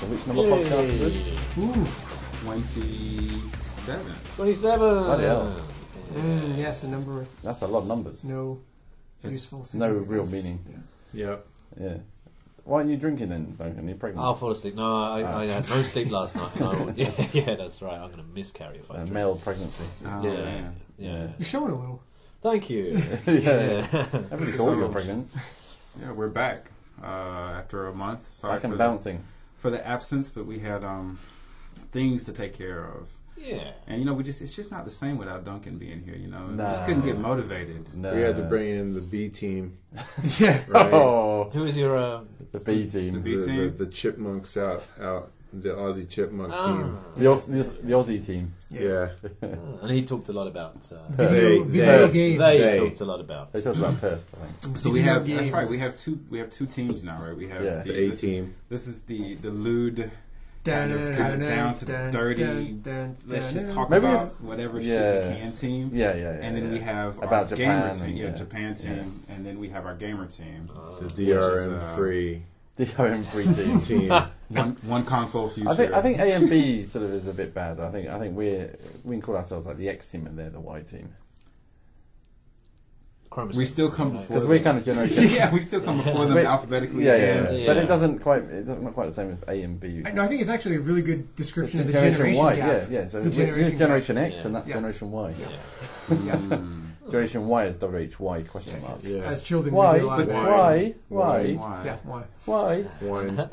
So which number podcast is this? Ooh. 27. 27. Bloody hell. Yes, a number with That's a lot of numbers. no It's useful No real significance. meaning. Yep. Yeah. Why aren't you drinking then, Duncan? You're pregnant. I'll fall asleep. No, I had no sleep last night. Yeah, that's right. I'm going to miscarry if I drink. Male pregnancy. Oh, Yeah. man. Yeah. You're showing a little. Thank you. Yeah. Everybody thought you were pregnant. Yeah, we're back after a month. Sorry Back and bouncing. for the absence, but we had things to take care of. Yeah. And it's just not the same without Duncan being here, Nah. We just couldn't get motivated. No. We had to bring in the B team, Yeah. right? Oh, Who is your... the B team. The B team? The chipmunks out, the Aussie chipmunk team. The Aussie team. Yeah. and he talked a lot about... Video They- games. they talked a lot about... They talked about Perth, I think. So we Video have that's right. games. We have two teams now, right? We have Yeah. The A team. This is the lewd kind of down to dirty. Let's just talk Maybe about it's- whatever yeah. shit we can team. Yeah. And then we have About our Japan gamer team, and- Japan team, and then we have our gamer team. The DRM free The OM3 team. team. One console future. I think A and B sort of is a bit bad. I think we can call ourselves like the X team and they're the Y team. we still come before Because them. we're kind of generation. Yeah, we still come before them Wait, alphabetically. Yeah. Yeah. But it's not quite the same as A and B. No, I think it's actually a really good description of the Generation generation Y, gap. yeah. So It's the we're Generation X gap. and that's Yeah. Generation Y. Yeah. Generation Y is WHY question marks. Yeah. As children, Why? we realize Why? Why? Why? Yeah, why? Why? Wine.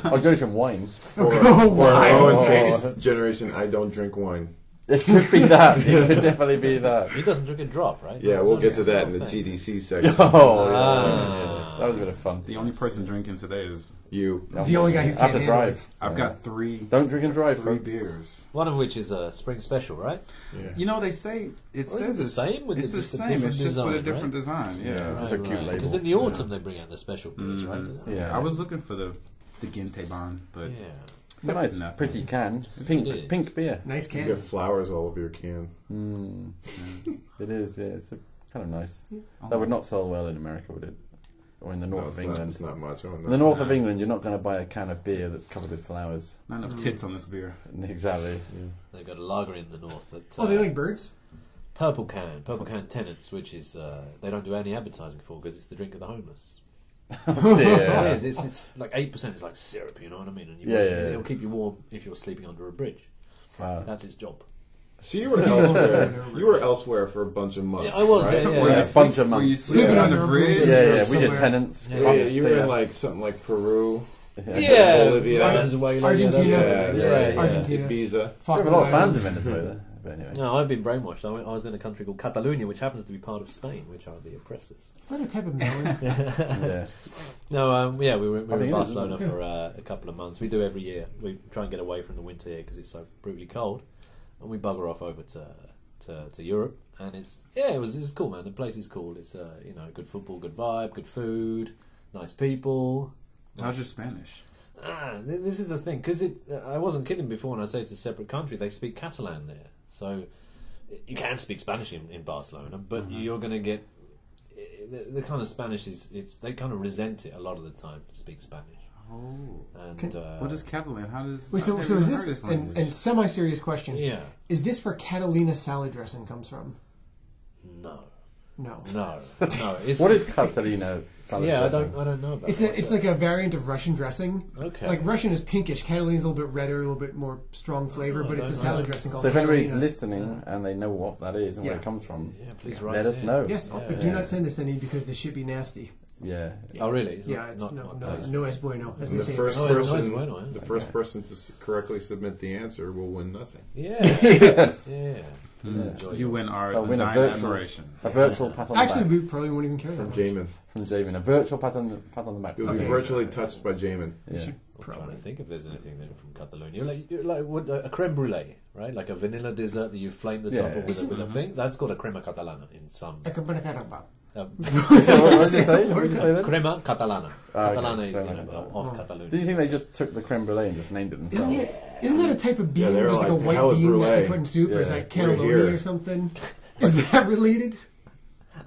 Oh, Generation Wine. Or why? Owen's Oh. case, generation I don't drink wine. It could be that. It could definitely be that. He doesn't drink a drop, right? Yeah, we'll get to that in the Thing. GDC section. Oh, Ah. that was a bit of fun. The only person drinking today is You. The only guy who I have can't to handle drive. it. I've got three Don't drink and drive, three folks. beers. One of which is a spring special, right? Yeah. You know, they say it Or is says it the same with it's the just a same. different It's just with a design, different design. Yeah. It's just a cute label. Because in the autumn they bring out the special beers, right? Yeah. I was looking for the Genteban, but Yeah. It's a nice, Nothing. pretty can. It Pink, is. pink beer. Nice You can. get flowers all over your can. It is, yeah. It's kind of nice. That would not sell well in America, would it? Or in the north No, of it's not, England. it's not much. In the north of England, you're not going to buy a can of beer that's covered with flowers. not enough tits on this beer. Exactly. They've got a lager in the north that... Oh, they like birds? Purple Can Tenants, which is... they don't do any advertising for because it's the drink of the homeless. Yeah. It is. It's like 8%. It's like syrup, you know what I mean? And Yeah. it'll keep you warm if you're sleeping under a bridge. Wow. That's its job. So you were elsewhere. You were elsewhere for a bunch of months. Yeah, I was. right? Yeah, Were you yeah. a bunch of Were you months? sleeping Yeah. on the bridge? Yeah, we somewhere. did tenants. Yeah. Yeah, you were in like something like Peru. Yeah, Bolivia. Venezuela, Argentina. Yeah, Argentina. Ibiza. We have a lot of fans in Venezuela. But anyway. No, I've been brainwashed. I was in a country called Catalonia, which happens to be part of Spain, which are the oppressors. Is that a type of melon? Yeah. No, we were I think in it is, Barcelona isn't it? for a couple of months. We do every year. We try and get away from the winter here because it's so brutally cold, and we bugger off over to Europe. And it's cool, man. The place is cool. It's good football, good vibe, good food, nice people. How's your Spanish? This is the thing, because I wasn't kidding before when I say it's a separate country. They speak Catalan there, so you can speak Spanish in Barcelona, but you're going to get the kind of Spanish is they kind of resent it a lot of the time to speak Spanish. Oh. And What is Catalan? How does? Wait, so I've is never heard this language. and semi-serious question? yeah, Is this where Catalina salad dressing comes from? no. No. It's, What is Catalina salad Yeah, dressing? I don't know about. It's like a variant of Russian dressing. Okay. Like Russian is pinkish, Catalina's a little bit redder, a little bit more strong flavor, but it's a salad dressing called So if anybody's Catalina. listening and they know what that is and where Yeah. it comes from, Yeah, please write let us in. know. Yes, Yeah, but do not send us any because they should be nasty. Yeah. Oh, really? It's Yeah, not, it's not, no not no tasty. no es bueno, as And they the say. first Oh, it's person, nice, bueno, eh? the first person to correctly submit the answer will win nothing. Yeah. Yes. Yeah. Enjoy You it. win our win a undying virtual- admiration. A virtual pat on the Actually, back we probably won't even care that From much. Jamin. from Jamin. A virtual pat on the back. You'll be Okay. virtually touched by Jamin. Yeah. I'm trying Probably. to think if there's anything there from Catalonia. You're like what, a creme brulee, right? Like a vanilla dessert that you flame the top Yeah. of with a thing. That's called a crema catalana in some. What did you say? What did you say then? Crema catalana. Ah, okay. Catalana is Crema of catalana. Catalonia. Do you think they just took the creme brulee and just named it themselves? Isn't that a type of bean, Yeah, they were just like a like white hella bean that brulee. they put in soup, or is Yeah. that We're cannelloni here. or something? Is that related?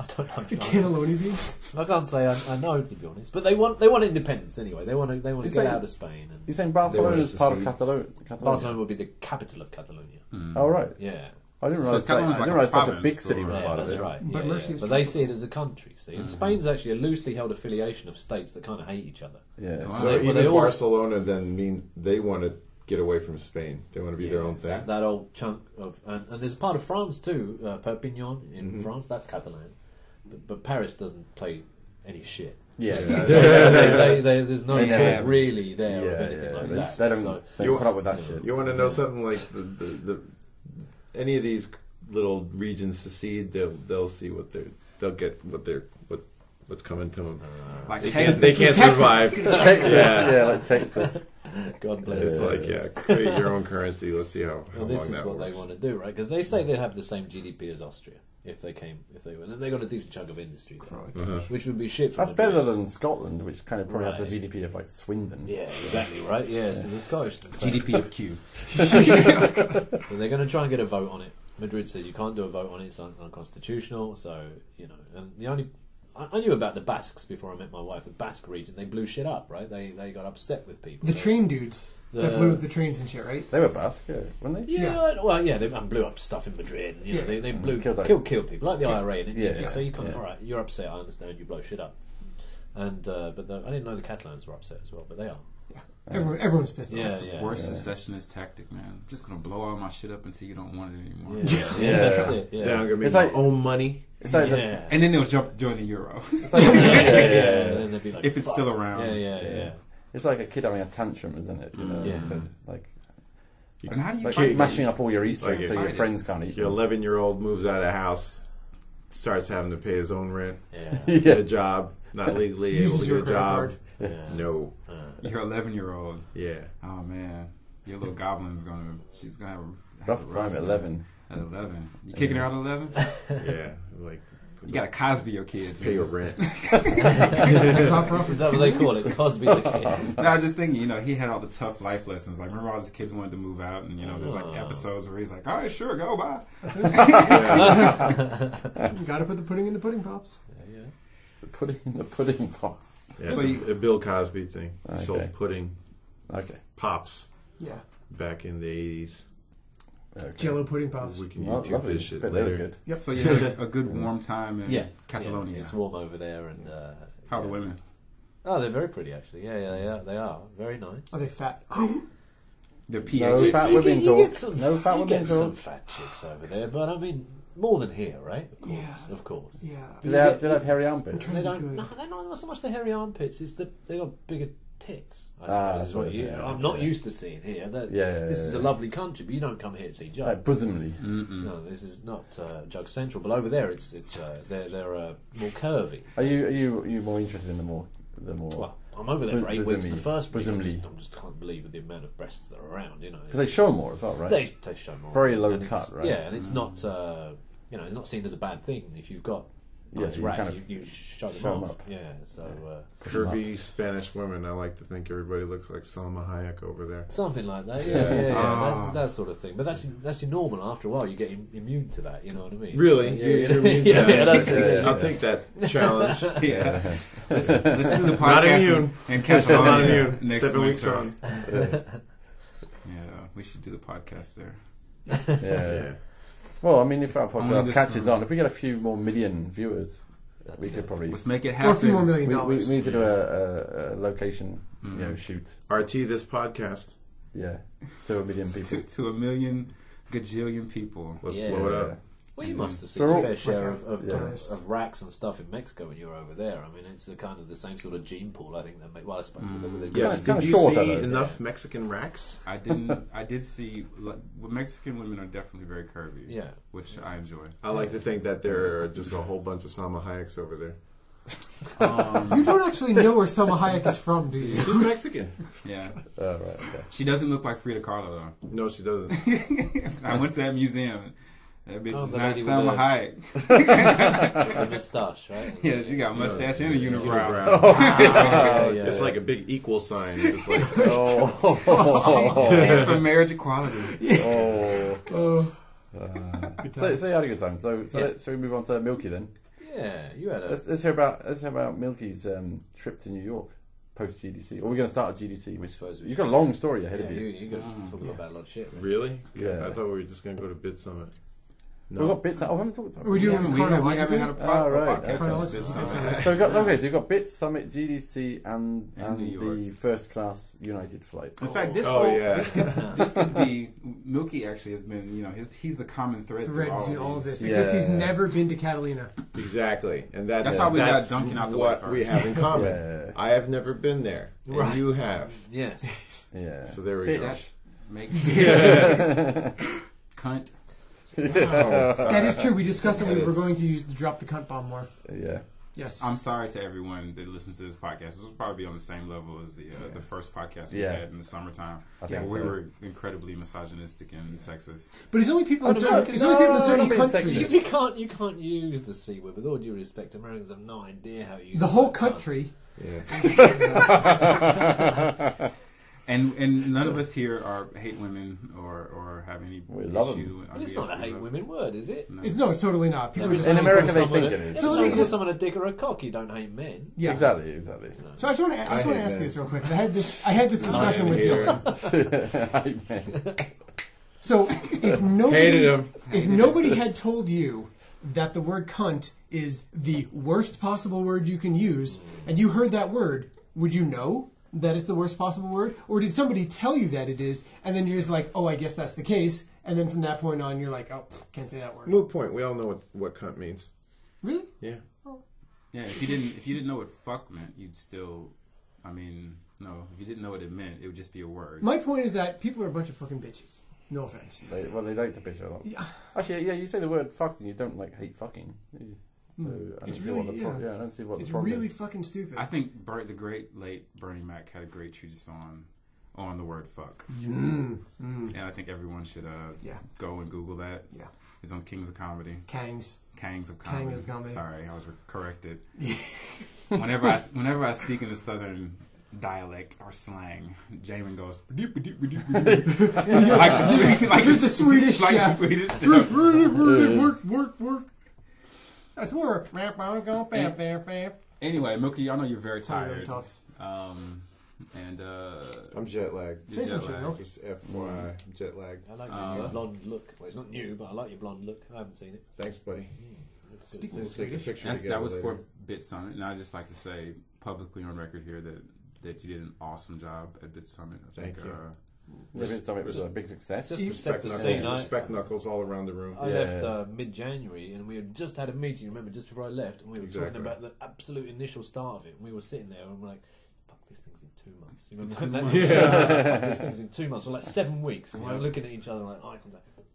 I don't know. The cannelloni beans. I can't say I know, to be honest. But they want independence anyway. They want to get out of Spain. And You're saying Barcelona is part of Catalonia? Barcelona would be the capital of Catalonia. Oh, right. Yeah. I didn't So realise Catalonia's like a such a province, big city was or- part of That's it. right. But Yeah, Murcia is but they tropical. see it as a country. See, and Spain's actually a loosely held affiliation of states that kind of hate each other. Yeah. Wow. So Well, even they all- Barcelona then mean they want to get away from Spain. They want to be their own thing. That old chunk of, and there's a part of France too, Perpignan in Mm-hmm. France. That's Catalan, but Paris doesn't play any shit. Yeah. There's no They never- talk really there Yeah, of anything yeah, like they, that. they don't, So, they don't put up with that shit. You want to know something like the any of these little regions secede, they'll see they'll get what's coming to them. Like They Texas. can't survive. Texas, yeah, like Texas. God bless. It's like create your own currency. Let's see how Well, long this is that what works. they want to do, right? Because they say they have the same GDP as Austria if they were. And they got a decent chunk of industry, there, Uh-huh. which would be shit for That's Madrid. better than Scotland, which kind of probably has Right. the GDP of like Swindon. Yeah, exactly, right? Yeah, so the Scottish. GDP of Q. So they're going to try and get a vote on it. Madrid says you can't do a vote on it; it's unconstitutional. So and the only I knew about the Basques before I met my wife. The Basque region, they blew shit up, right? They got upset with people. The train dudes that blew the trains and shit, right? They were Basque, yeah, weren't they? Yeah, well, yeah, they blew up stuff in Madrid. And, Yeah. they Killed killed people like the IRA in India. Yeah. So you can't. Yeah. All right, you're upset. I understand. You blow shit up. And I didn't know the Catalans were upset as well, but they are. Everyone's pissed off. Yeah, yeah. Worst secessionist tactic, man. I'm just gonna blow all my shit up until you don't want it anymore. Yeah. That's it. Yeah. They're not gonna make It's their like- own money. It's like Yeah. And then they'll join the euro it's like, Yeah, yeah. then they'd be like, if it's "Fuck." still around. Yeah. It's like a kid having a tantrum, isn't it? You know, Yeah. so, like And how do you like fight smashing up all your Easter eggs Like so your fight it. friends can't eat Your them. 11-year-old moves out of the house, starts having to pay his own rent, Yeah. get a job, not legally able Uses to your get a credit job. card. Yeah. No. Your 11-year-old. Yeah. Oh man, your little goblin's she's gonna have Rough a time at 11. At 11, you kicking her out at 11? Yeah. Like, You gotta Cosby your kids. pay your man. rent. Drop her off. Is that what they call it? Cosby the Kid. No, I was just thinking, he had all the tough life lessons. Like, remember all his kids wanted to move out, and there's like episodes where he's like, "All right, sure, go bye." You gotta put the pudding in the pudding pops. Yeah. The pudding in the pudding box. Yeah, So it's a Bill Cosby thing. He Okay. sold pudding Okay. pops Yeah. back in the 80s. Okay. Jello pudding pops. We can Well, YouTube lovely. this shit Bet they were later. good. Yep. So you had a good warm time in Yeah. Catalonia. Yeah, it's warm over there, and How are the women? Oh, they're very pretty actually. Yeah, they are very nice. Are they fat? The No PhD. fat You women get talk. some, No fat you women get some talk. fat chicks over there, but I mean more than here, right? Of course, Yeah. of course. Yeah. Do they have hairy armpits? Trying They to don't. be good. No, they're not so much the hairy armpits. It's that they got bigger tits. I suppose Ah, is what that's you. what it is, I'm yeah. not used to seeing here. That, Yeah, this is a yeah. lovely country, but you don't come here to see Jug. Like bosomly. No, this is not Jug Central. But over there, it's they're more curvy. Are you more interested in the more Well, I'm over there for 8 weeks in the first week. I Presumably. just can't believe the amount of breasts that are around. because they show more as well, right? They show more. Very low And it's- cut, right? Yeah, and it's not it's not seen as a bad thing if you've got Yeah, nice you rack. kind of You show them show 'em off. up. Yeah, so Curvy Spanish women. I like to think everybody looks like Salma Hayek over there. something like that. Yeah. Ah. That's that sort of thing. But that's your normal. After a while, you get immune to that. You know what I mean? Really? Yeah, You're immune to yeah, that? that's Yeah. I'll take that challenge. Yeah. Let's do the podcast Not immune. in Not Catalonia immune. next 7 weeks winter. on. Yeah, we should do the podcast there. Yeah. Well, I mean, if our Only podcast this catches one. on, if we get a few more million viewers, we it. could probably. Let's make it Or a few more happen. $1 million. We need to do a location, shoot. RT this podcast. Yeah, to 1 million people. To a million gajillion people. Let's Yeah. blow it up. Well, you must have seen They're a all- fair share of Yeah. of racks and stuff in Mexico when you were over there. I mean, it's the kind of the same sort of gene pool. I think that make. Well, I suppose. Yes. Kinda Did you shorter, see though. enough Mexican racks? I didn't. I did see. Mexican women are definitely very curvy. Yeah. which I enjoy. I like to think that there are just a whole bunch of Salma Hayeks over there. You don't actually know where Selma Hayek is from, do you? She's Mexican. Yeah, Oh, right, okay. she doesn't look like Frida Kahlo No, she doesn't. though. I went to that museum. That bitch Oh, is the not lady with Salma the- Hayek. A moustache, right? Yeah, she got a mustache and a unibrow. Yeah, It's yeah. like a big equal sign. It's like She's for marriage equality. Oh. Oh. So you had a good time. So Yeah. shall we move on to Milky then? Yeah, you had a... Let's hear about Milky's trip to New York post GDC. Or we're going to start at GDC, which you've got a long story ahead of you. You're going to talk about a lot of shit. Man. Really? Yeah. I thought we were just going to go to BitSummit. No. We've got bits. I haven't talked about it. We haven't had a right. podcast since BitSummit. So we've got BitSummit, GDC, and the first class United flight. In fact, this could be Milky. Actually, has been he's the common thread through all of this. Yeah. Except he's never been to Catalina. Exactly, and that's how we got Duncan out the way what we have in common. Yeah. I have never been there, and you have. Yes. Yeah. So there we go. That makes cunt. That is true. We discussed that we were going to use the drop the cunt bomb more. Yeah. Yes. I'm sorry to everyone that listens to this podcast. This will probably be on the same level as the first podcast we had in the summertime. I we were incredibly misogynistic and sexist. But it's only people in certain countries. You can't use the C word. With all due respect, Americans have no idea how to use the whole country. Yeah. And none of us here hate women or have any issue. But it's not a hate women word, is it? No, it's totally not. People in America, they think it is. So if you call someone a dick or a cock, you don't hate men. Yeah, exactly. So I just want to ask you this real quick. I had this discussion with Dylan. So if nobody had told you that the word cunt is the worst possible word you can use, and you heard that word, would you know that it's the worst possible word? Or did somebody tell you that it is, and then you're just like, oh, I guess that's the case, and then from that point on, you're like, oh, can't say that word. Moot point. We all know what cunt means. Really? Yeah. Oh. Yeah, if you didn't know what fuck meant, you'd still, if you didn't know what it meant, it would just be a word. My point is that people are a bunch of fucking bitches. No offense. They like to bitch a lot. Yeah. Actually, you say the word fucking, you don't hate fucking. So I don't see what the problem. Yeah, I don't see what the problem is. It's really fucking stupid. I think the great late Bernie Mac had a great treatise on the word fuck, and I think everyone should go and Google that. Yeah, it's on Kings of Comedy. Kangs of Comedy. Sorry, I was corrected. Whenever I speak in the Southern dialect or slang, Jamin goes like the Swedish chef. Work. That's work. Anyway, Milky, I know you're very tired. And I'm jet lagged. Say some shit, Just FYI, I'm jet lagged. I like your blonde look. Well, it's not new, but I like your blonde look. I haven't seen it. Thanks, buddy. Speaking of Swedish, that was for BitSummit, and I'd just like to say publicly on record here that you did an awesome job at BitSummit. Thank you. BitSummit was a big success. Just to set the scene. Respect knuckles all around the room. I left mid-January, and we had just had a meeting, remember, just before I left, and we were talking about the absolute initial start of it, and we were sitting there, and we're like, fuck, this thing's in 2 months. You know what I mean? This thing's in 2 months, or like 7 weeks, and we're looking at each other like, oh,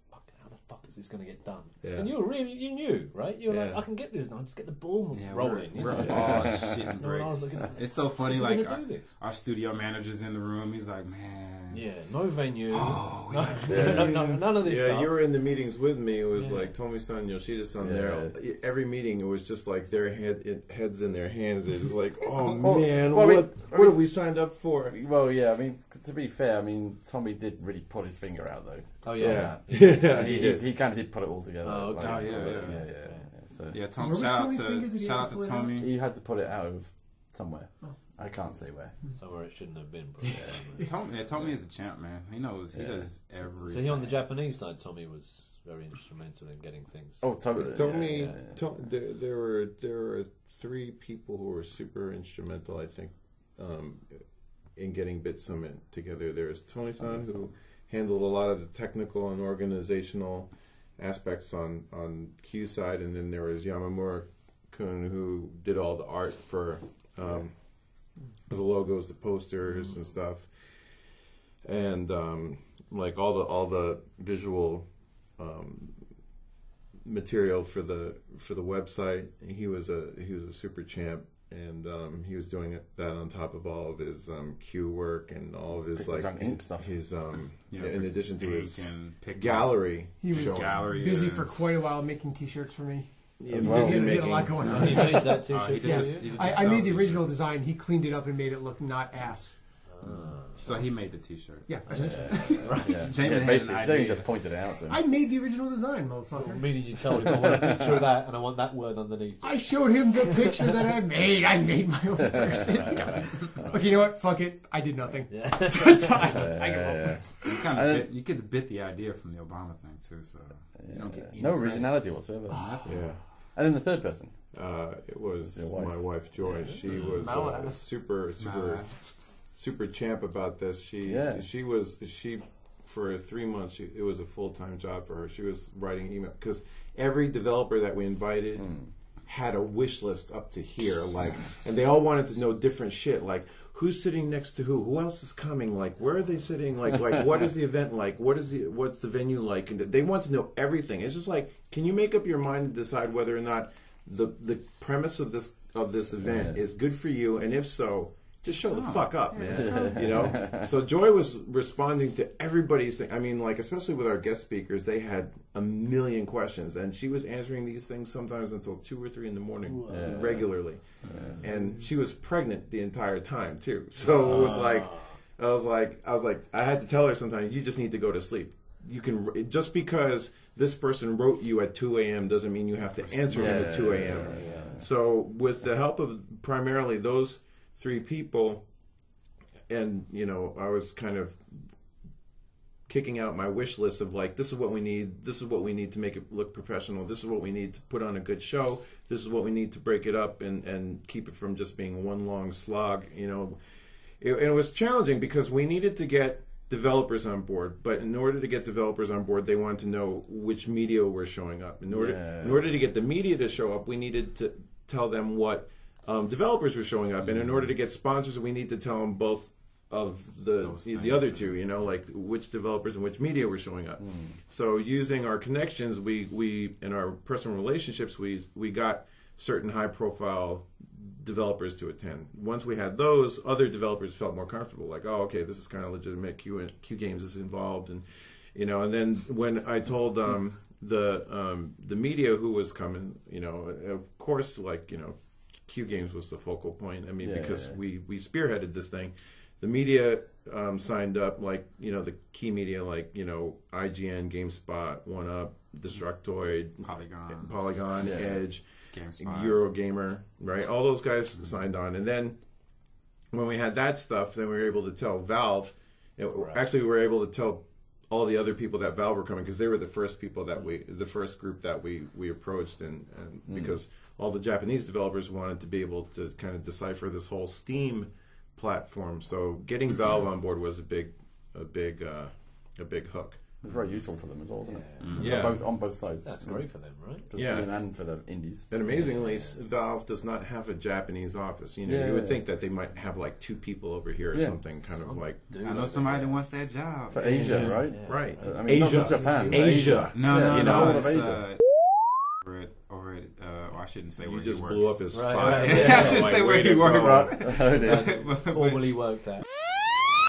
fuck, how the fuck is this going to get done? Yeah. And you knew, right? You were like, I can get this done, just get the ball rolling. Shit and bricks. It's so funny, like our studio manager's in the room, he's like, man. Yeah, no venue. Oh, none of this stuff. Yeah, you were in the meetings with me. It was like Tomi-san, Yoshida-san there. Every meeting, it was just like their heads in their hands. It was like, man, what have we signed up for? Well, yeah, I mean, to be fair, I mean, Tommy did really put his finger out, though. Oh, yeah. He kind of did put it all together. Oh, okay. So, shout out to Tommy. He had to put it out of somewhere. I can't say where. Somewhere it shouldn't have been. Tommy is a champ, man. He knows. He does everything. So he on the Japanese side, Tommy was very instrumental in getting things. Oh, Tommy. There were 3 people who were super instrumental, I think, in getting BitSummit together. There was Tony-san, who handled a lot of the technical and organizational aspects on Q side, and then there was Yamamura-kun, who did all the art for the logos, the posters and stuff, and like all the visual material for the website. He was a super champ, and he was doing that on top of all of his Q work and all of his PixelJunk stuff. His in addition to his gallery. He was busy for quite a while making T-shirts for me. He had a lot going on. He made that T-shirt. I made the original design. He cleaned it up and made it look not ass. So he made the T-shirt. Yeah, essentially. Right. Jamie just pointed it out to him. I made the original design, motherfucker. Meaning you told him I want a picture of that and I want that word underneath. I showed him the picture that I made. I made my own version. Okay, you know what? Fuck it. I did nothing. Yeah. You could bit the idea from the Obama thing too. So you don't get no originality whatsoever. Yeah. And then the third person. It was my wife Joy. Yeah. She was super champ about this. She for 3 months. It was a full-time job for her. She was writing email because every developer that we invited had a wish list up to here, and they all wanted to know different shit, like who's sitting next to who else is coming, like where are they sitting, like what is the event like, what's the venue like, and they want to know everything. It's just like, can you make up your mind to decide whether or not the premise of this event is good for you, and if so, just show the fuck up, man. You know. So Joy was responding to everybody's thing. I mean, like especially with our guest speakers, they had a million questions, and she was answering these things sometimes until 2 or 3 in the morning regularly. Yeah. And she was pregnant the entire time too. So it was like, I was like, I had to tell her sometimes, you just need to go to sleep. You can just because this person wrote you at 2 a.m. doesn't mean you have to answer him at 2 a.m. So with the help of primarily those 3 people, and I was kind of kicking out my wish list of like, this is what we need to make it look professional, this is what we need to put on a good show, this is what we need to break it up and keep it from just being one long slog. It was challenging because we needed to get developers on board, but in order to get developers on board, they wanted to know which media were showing up. In order to get the media to show up, we needed to tell them what developers were showing up, and in order to get sponsors, we need to tell them both of the other two, like which developers and which media were showing up. So using our connections, we in our personal relationships, we got certain high profile developers to attend. Once we had those, other developers felt more comfortable, like, oh, okay, this is kind of legitimate. Q Games is involved, and and then when I told the media who was coming, of course, like Q Games was the focal point. I mean, because we spearheaded this thing. The media signed up, like the key media, like IGN, GameSpot, OneUp, Destructoid, Polygon, Edge, GameSpot, Eurogamer, right? All those guys signed on, and then when we had that stuff, then we were able to tell Valve. Actually, we were able to tell all the other people that Valve were coming because they were the first people the first group that we approached, and because all the Japanese developers wanted to be able to kind of decipher this whole Steam platform. So getting Valve on board was a big hook. It was very useful for them as well, wasn't it? Yeah. On both sides. That's great for them, right? For Steam and for the indies. And amazingly, Valve does not have a Japanese office. You would think that they might have like 2 people over here or something, kind of like. I know somebody that wants that job for Asia, right? Yeah. Right. I mean, Asia, not just Japan. Asia. No. All of Asia. Over at I shouldn't say where he works. You just blew up his spot. Right. I shouldn't say where he works. Formerly worked at.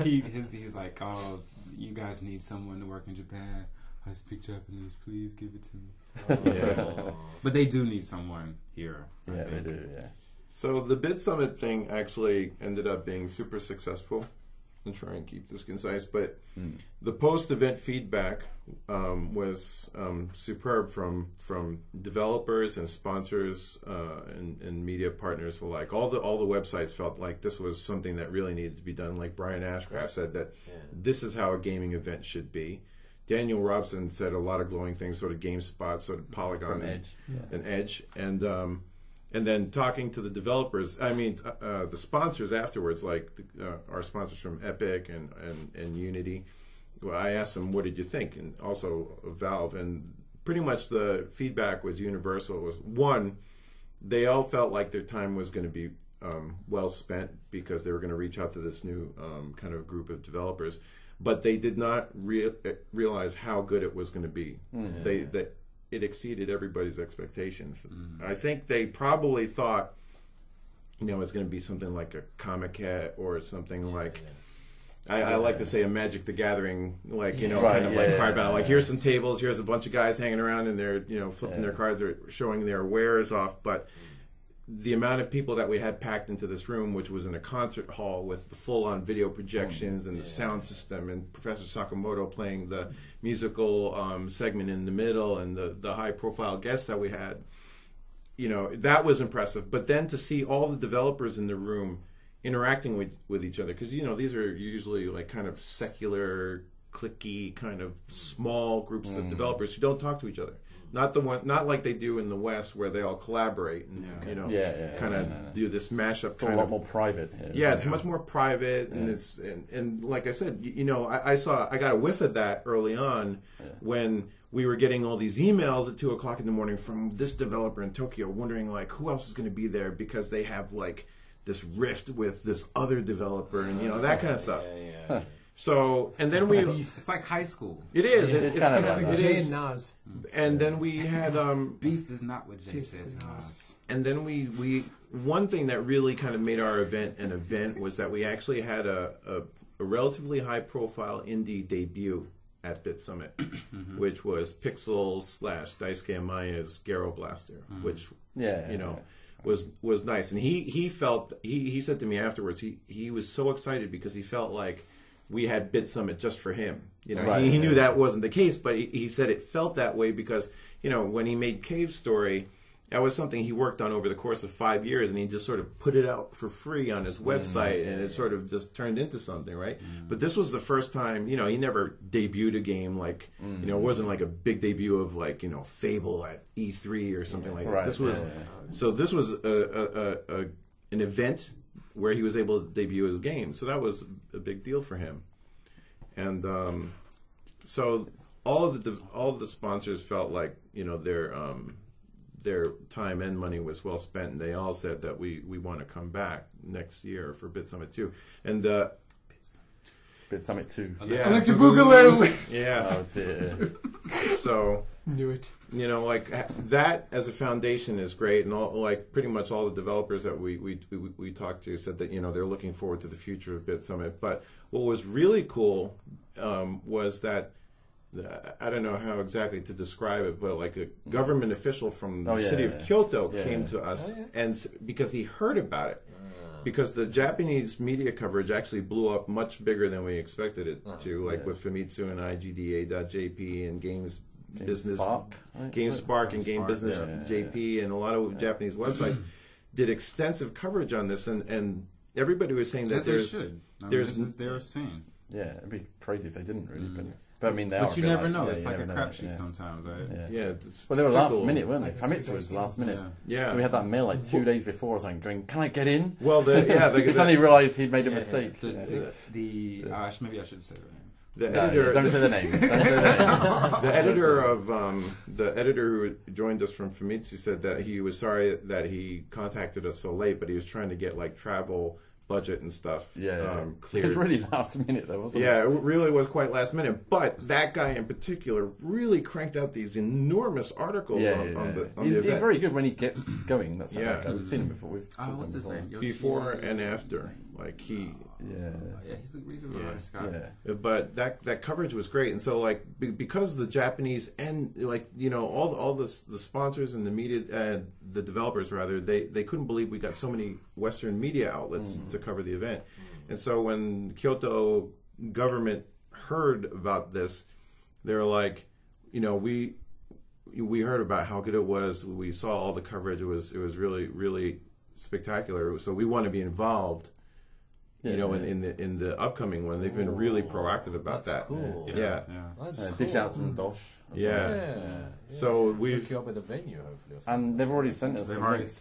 He's like, oh, you guys need someone to work in Japan. I speak Japanese. Please give it to me. But they do need someone here. Yeah, they do. Yeah. So the BitSummit thing actually ended up being super successful. I'll try and keep this concise, but the post-event feedback was superb from developers and sponsors and media partners alike. All the websites felt like this was something that really needed to be done. Like Brian Ashcraft said that this is how a gaming event should be. Daniel Robson said a lot of glowing things, sort of GameSpot, sort of Polygon, and Edge, and then talking to the developers, the sponsors afterwards, like our sponsors from Epic and Unity. Well, I asked them, what did you think? And also Valve. And pretty much the feedback was universal. It was, one, they all felt like their time was going to be well spent because they were going to reach out to this new kind of group of developers. But they did not realize how good it was going to be. It exceeded everybody's expectations. I think they probably thought, it's going to be something like a Comic-Con or something like. I like to say a Magic the Gathering, like card battle. Like here's some tables, here's a bunch of guys hanging around, and they're flipping their cards or showing their wares off. But the amount of people that we had packed into this room, which was in a concert hall with the full-on video projections and the sound system, and Professor Sakamoto playing the musical segment in the middle, and the high-profile guests that we had, that was impressive. But then to see all the developers in the room interacting with each other, because these are usually like kind of secular, cliquey, kind of small groups of developers who don't talk to each other. Not like they do in the West, where they all collaborate and kind of do this mashup. It's a lot more private here. Yeah, it's much more private, and it's and like I said, I got a whiff of that early on when we were getting all these emails at 2:00 in the morning from this developer in Tokyo, wondering like who else is going to be there because they have like this rift with this other developer, and that kind of stuff. So, and then it's like high school. It is. It's kind of like Jay and Nas. And then we had beef is not what Jay says. Nas. And then we one thing that really kind of made our event an event was that we actually had a relatively high profile indie debut at BitSummit, which was Pixel / Daisuke Amaya's Garo Blaster, which was nice. And he felt he said to me afterwards he was so excited because he felt like we had BitSummit just for him. He knew that wasn't the case, but he said it felt that way because, when he made Cave Story, that was something he worked on over the course of 5 years, and he just sort of put it out for free on his website, and it sort of just turned into something, right? But this was the first time, he never debuted a game like, it wasn't like a big debut of like, Fable at E3 or something like that. This was, so this was an event where he was able to debut his game. So that was a big deal for him. And so all of the sponsors felt like, their time and money was well spent, and they all said that we want to come back next year for BitSummit 2. And BitSummit 2. Yeah. Electric Boogaloo! Yeah. Oh dear. So knew it. Like that as a foundation is great, and like pretty much all the developers that we talked to said that they're looking forward to the future of BitSummit. But what was really cool was that I don't know how exactly to describe it, but like a government official from the city of Kyoto came to us, and because he heard about it. Because the Japanese media coverage actually blew up much bigger than we expected it to, like with Famitsu and IGDA.jp and GameSpark and Game Business JP, and a lot of Japanese websites did extensive coverage on this, and everybody was saying that this is their scene. Yeah, it'd be crazy if they didn't really, but I mean, but you never know. It's like a crapshoot sometimes, right? Yeah. Well, they were last minute, weren't they? Famitsu was last minute. Yeah. We had that mail like 2 days before, saying, "Can I get in?" Well, he suddenly realised he'd made a mistake. Maybe I should say the editor. Don't say the names. The editor who joined us from Famitsu said that he was sorry that he contacted us so late, but he was trying to get like travel budget and stuff cleared. It was really last minute though, wasn't it? Yeah, it really was quite last minute. But that guy in particular really cranked out these enormous articles on the he's event. very good when he gets going. That's that guy. We've seen him before. What's his name? Before and after. Like he... he's a really nice guy. Yeah. But that coverage was great. And so like because the Japanese and like all the sponsors and the media the developers rather they couldn't believe we got so many Western media outlets to cover the event. And so when Kyoto government heard about this, they were like, we heard about how good it was. We saw all the coverage. It was really, really spectacular. So we want to be involved. In the upcoming one, they've been really proactive about that. Cool. Yeah. Dish out some dosh. So we've hook you up with a venue, hopefully. And they've already sent us.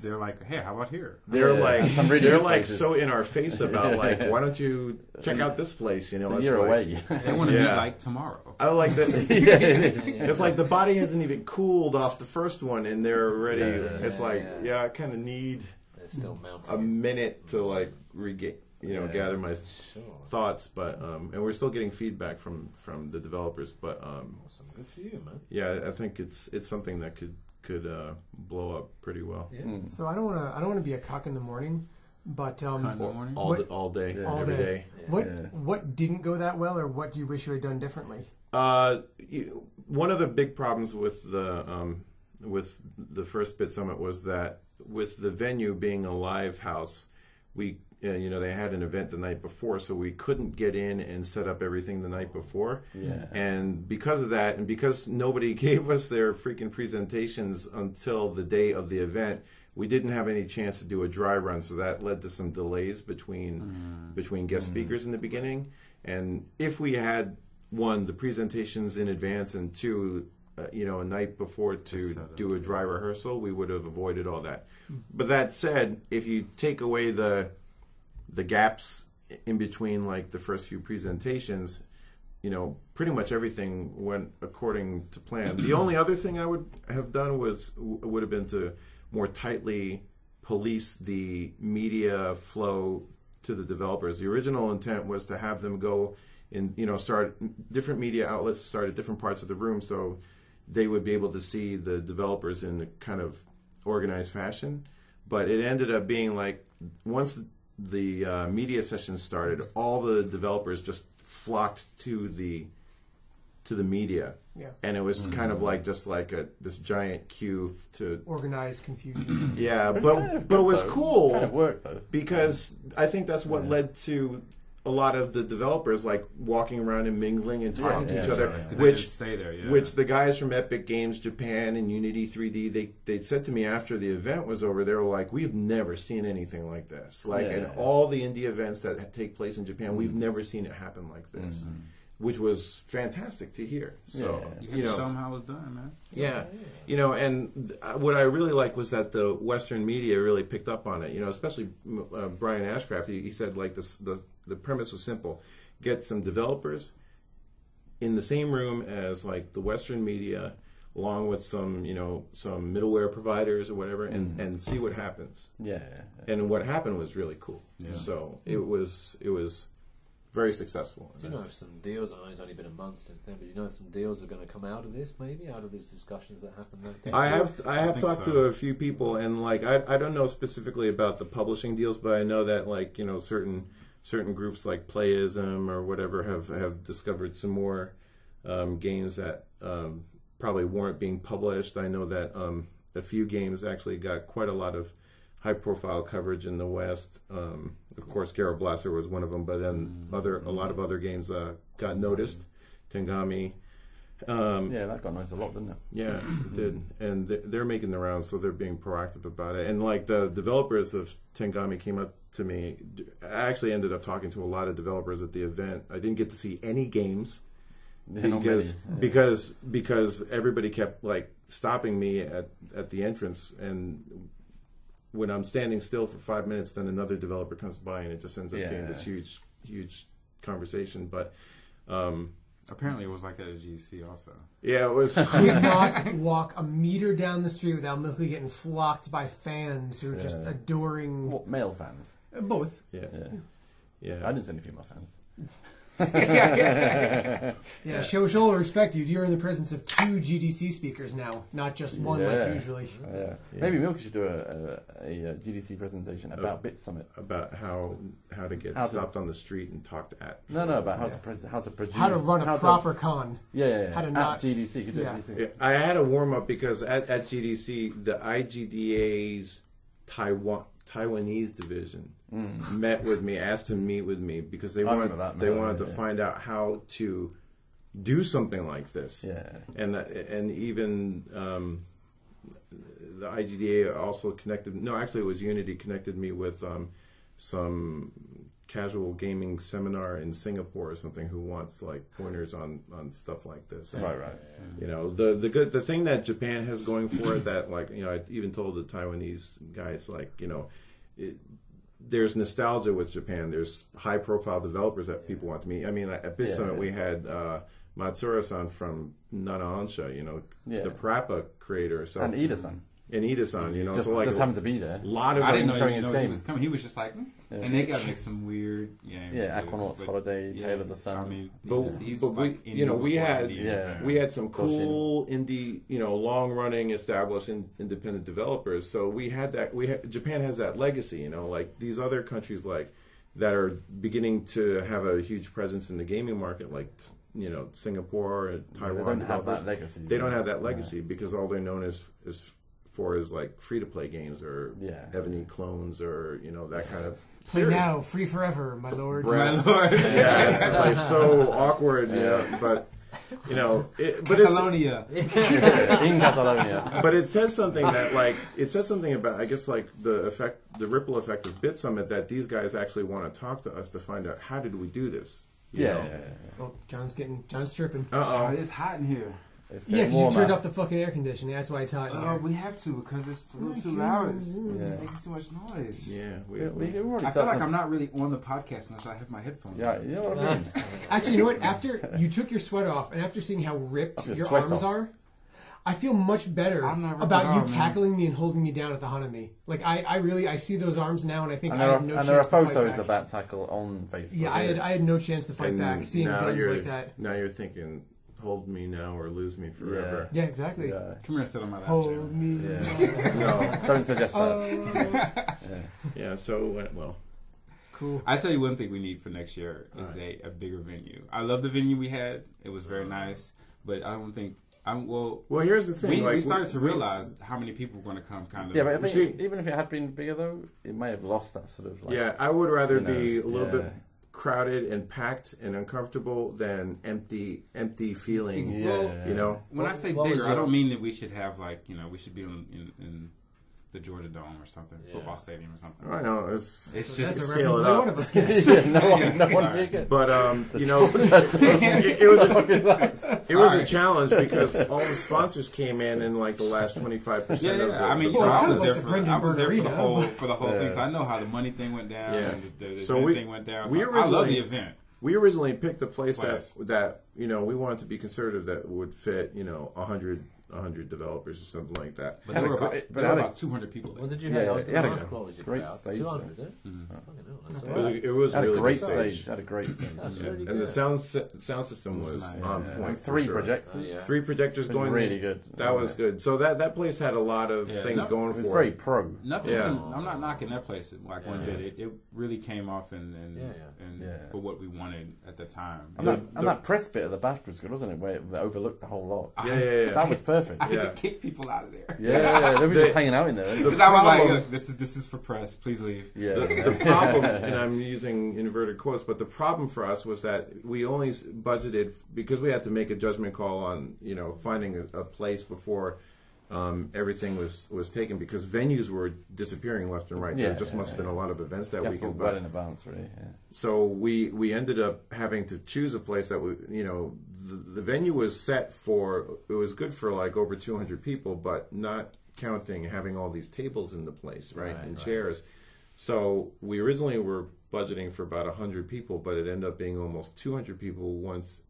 They're like, hey, how about here? They're really like so in our face about like, why don't you check out this place? So you're away. They want to meet like tomorrow. I like that. It's like the body hasn't even cooled off the first one, and they're already. It's like, I kind of need a minute to like regain. Gather my thoughts, but and we're still getting feedback from the developers. But awesome, good for you, man. Yeah, I think it's something that could blow up pretty well. Yeah. So I don't want to be a cock in the morning, but all day, every day. What didn't go that well, or what do you wish you had done differently? One of the big problems with the first BitSummit was that with the venue being a live house, we they had an event the night before, so we couldn't get in and set up everything the night before. Yeah. And because of that, and because nobody gave us their freaking presentations until the day of the event, we didn't have any chance to do a dry run, so that led to some delays between guest speakers in the beginning. And if we had, one, the presentations in advance, and two, a night before to do a dry rehearsal, we would have avoided all that. But that said, if you take away the gaps in between, like the first few presentations, pretty much everything went according to plan. The only other thing I would have done would have been to more tightly police the media flow to the developers. The original intent was to have them go in, start different media outlets, start at different parts of the room, so they would be able to see the developers in a kind of organized fashion. But it ended up being like, once the media session started, all the developers just flocked to the media. Yeah. And it was kind of like just like this giant queue to organize confusion. Yeah, but it was cool. Kind of worked though, because I think that's what led to a lot of the developers like walking around and mingling and talking to each other, which stay there. Yeah. Which the guys from Epic Games Japan and Unity 3D, they said to me after the event was over, they were like, "We've never seen anything like this. Like in all the indie events that take place in Japan, we've never seen it happen like this." Which was fantastic to hear. So you had to show them how it was done, man. Yeah, and what I really liked was that the Western media really picked up on it. Especially Brian Ashcraft. He said like the premise was simple: get some developers in the same room as like the Western media, along with some some middleware providers or whatever, and see what happens. Yeah. And what happened was really cool. Yeah. So it was very successful. Do you know if some deals, I know it's only been a month since then, but do you know if some deals are going to come out of this, maybe, out of these discussions that happened that day? I have talked to a few people, and like I don't know specifically about the publishing deals, but I know that like certain groups like Playism or whatever have discovered some more games that probably weren't being published. I know that a few games actually got quite a lot of high-profile coverage in the West. Of course, Garrow Blaster was one of them, but then a lot of other games got noticed. Tengami. That got noticed a lot, didn't it? Yeah, it did. And they're making the rounds, so they're being proactive about it. And like the developers of Tengami came up to me. I actually ended up talking to a lot of developers at the event. I didn't get to see any games because everybody kept like stopping me at the entrance, and when I'm standing still for 5 minutes, then another developer comes by, and it just ends up being this huge conversation. But apparently it was like that at GDC also. Yeah, it was. Could not walk a meter down the street without Milky getting flocked by fans who are just adoring. What, male fans? Both. Yeah. I didn't see any female fans. Show all respect, dude. You're in the presence of 2 GDC speakers now, not just one like usually. Maybe Milky should do a GDC presentation about BitSummit, about how to get stopped on the street and talked at. About how to produce, how to run a proper con. How to not at GDC. Could do at GDC. I had a warm up because at GDC the IGDA's Taiwanese division met with me, asked to meet with me because they wanted to find out how to do something like this. And even the IGDA also connected. No, actually, it was Unity connected me with some casual gaming seminar in Singapore or something who wants like pointers on stuff like this. And, right. The thing that Japan has going for it that like I even told the Taiwanese guys like there's nostalgia with Japan. There's high profile developers that people want to meet. I mean at BitSummit we had Matsura-san from Nana Onsha, the Parappa creator, so and Ida-san. Just, so like just having to be there. A lot of I didn't know showing his game. He was coming. He was just like, and they got to make some weird games. Aquanauts Holiday, Tale of the Sun. I mean, we had some cool indie, long running established independent developers. So we had that. Japan has that legacy, like these other countries like that are beginning to have a huge presence in the gaming market, like Singapore and Taiwan. They don't have that legacy. They don't have that legacy because all they're known is for is like free to play games or Ebony clones or that kind of. Play now, free forever, my lord. Breasts. Yeah, it's just like so awkward. But Catalonia. In Catalonia. But it says something about, I guess, like the ripple effect of BitSummit, that these guys actually want to talk to us to find out how did we do this. You know? Oh, John's tripping. It's hot in here. Yeah, because you turned off the fucking air conditioning. That's why it's hot. Oh, we have to because it's a little too loud. It makes too much noise. Yeah, I feel like I'm not really on the podcast unless I have my headphones. Yeah, you know what I mean. Actually, you know what? After you took your sweat off, and after seeing how ripped your arms are, I feel much better about you tackling me and holding me down at the Hanami. Like I see those arms now, and I think I had no chance. And there are to fight photos back. of that tackle on Facebook. Yeah, I had no chance to fight back. Seeing guns like that. Now you're thinking, hold me now or lose me forever. Yeah, exactly. Come here and sit on my lap. Hold me. No, don't suggest that. Yeah. So well. Cool. I tell you one thing we need for next year is a bigger venue. I love the venue we had; it was very nice, but I don't think. Well, here's the thing. We started to realize how many people were going to come. Kind of. Yeah, but I think even if it had been bigger, though, it may have lost that sort of. Like, yeah, I would rather be a little bit crowded and packed and uncomfortable than empty feeling. When I say bigger, I don't mean that we should have we should be in the Georgia Dome or something, football stadium or something. I know it's just to scale it up. One of us gets. no one gets. But it was a challenge because all the sponsors came in like the last 25%. I mean, I was there for the whole thing, so I know how the money thing went down. Yeah. And the so thing went down. So I love the event. We originally picked a place that we wanted to be conservative, that would fit 100 developers or something like that. But there were about 200 people there. What did you have? What was your great crowd? stage. 200, It was had really a great good stage. Had a great stage. That's really good. And the sound system was on point. 3 projectors. 3 projectors going. Really good. That was good. So that place had a lot of things going for it. It was very pro. I'm not knocking that place like one bit. It really came off and for what we wanted at the time. And that press bit at the back was good, wasn't it? Where they overlooked the whole lot. Yeah. That was perfect. I had to kick people out of there. Yeah, they were just hanging out in there. Because I was like, this is for press. Please leave. Yeah. The problem, and I'm using inverted quotes, but the problem for us was that we only budgeted, because we had to make a judgment call on finding a place before everything was taken, because venues were disappearing left and right. There just must have been a lot of events that weekend. Well in advance, really. Yeah. So we ended up having to choose a place that the venue was set for. It was good for like over 200 people, but not counting having all these tables in the place, right, and chairs. So we originally were budgeting for about 100 people, but it ended up being almost 200 people once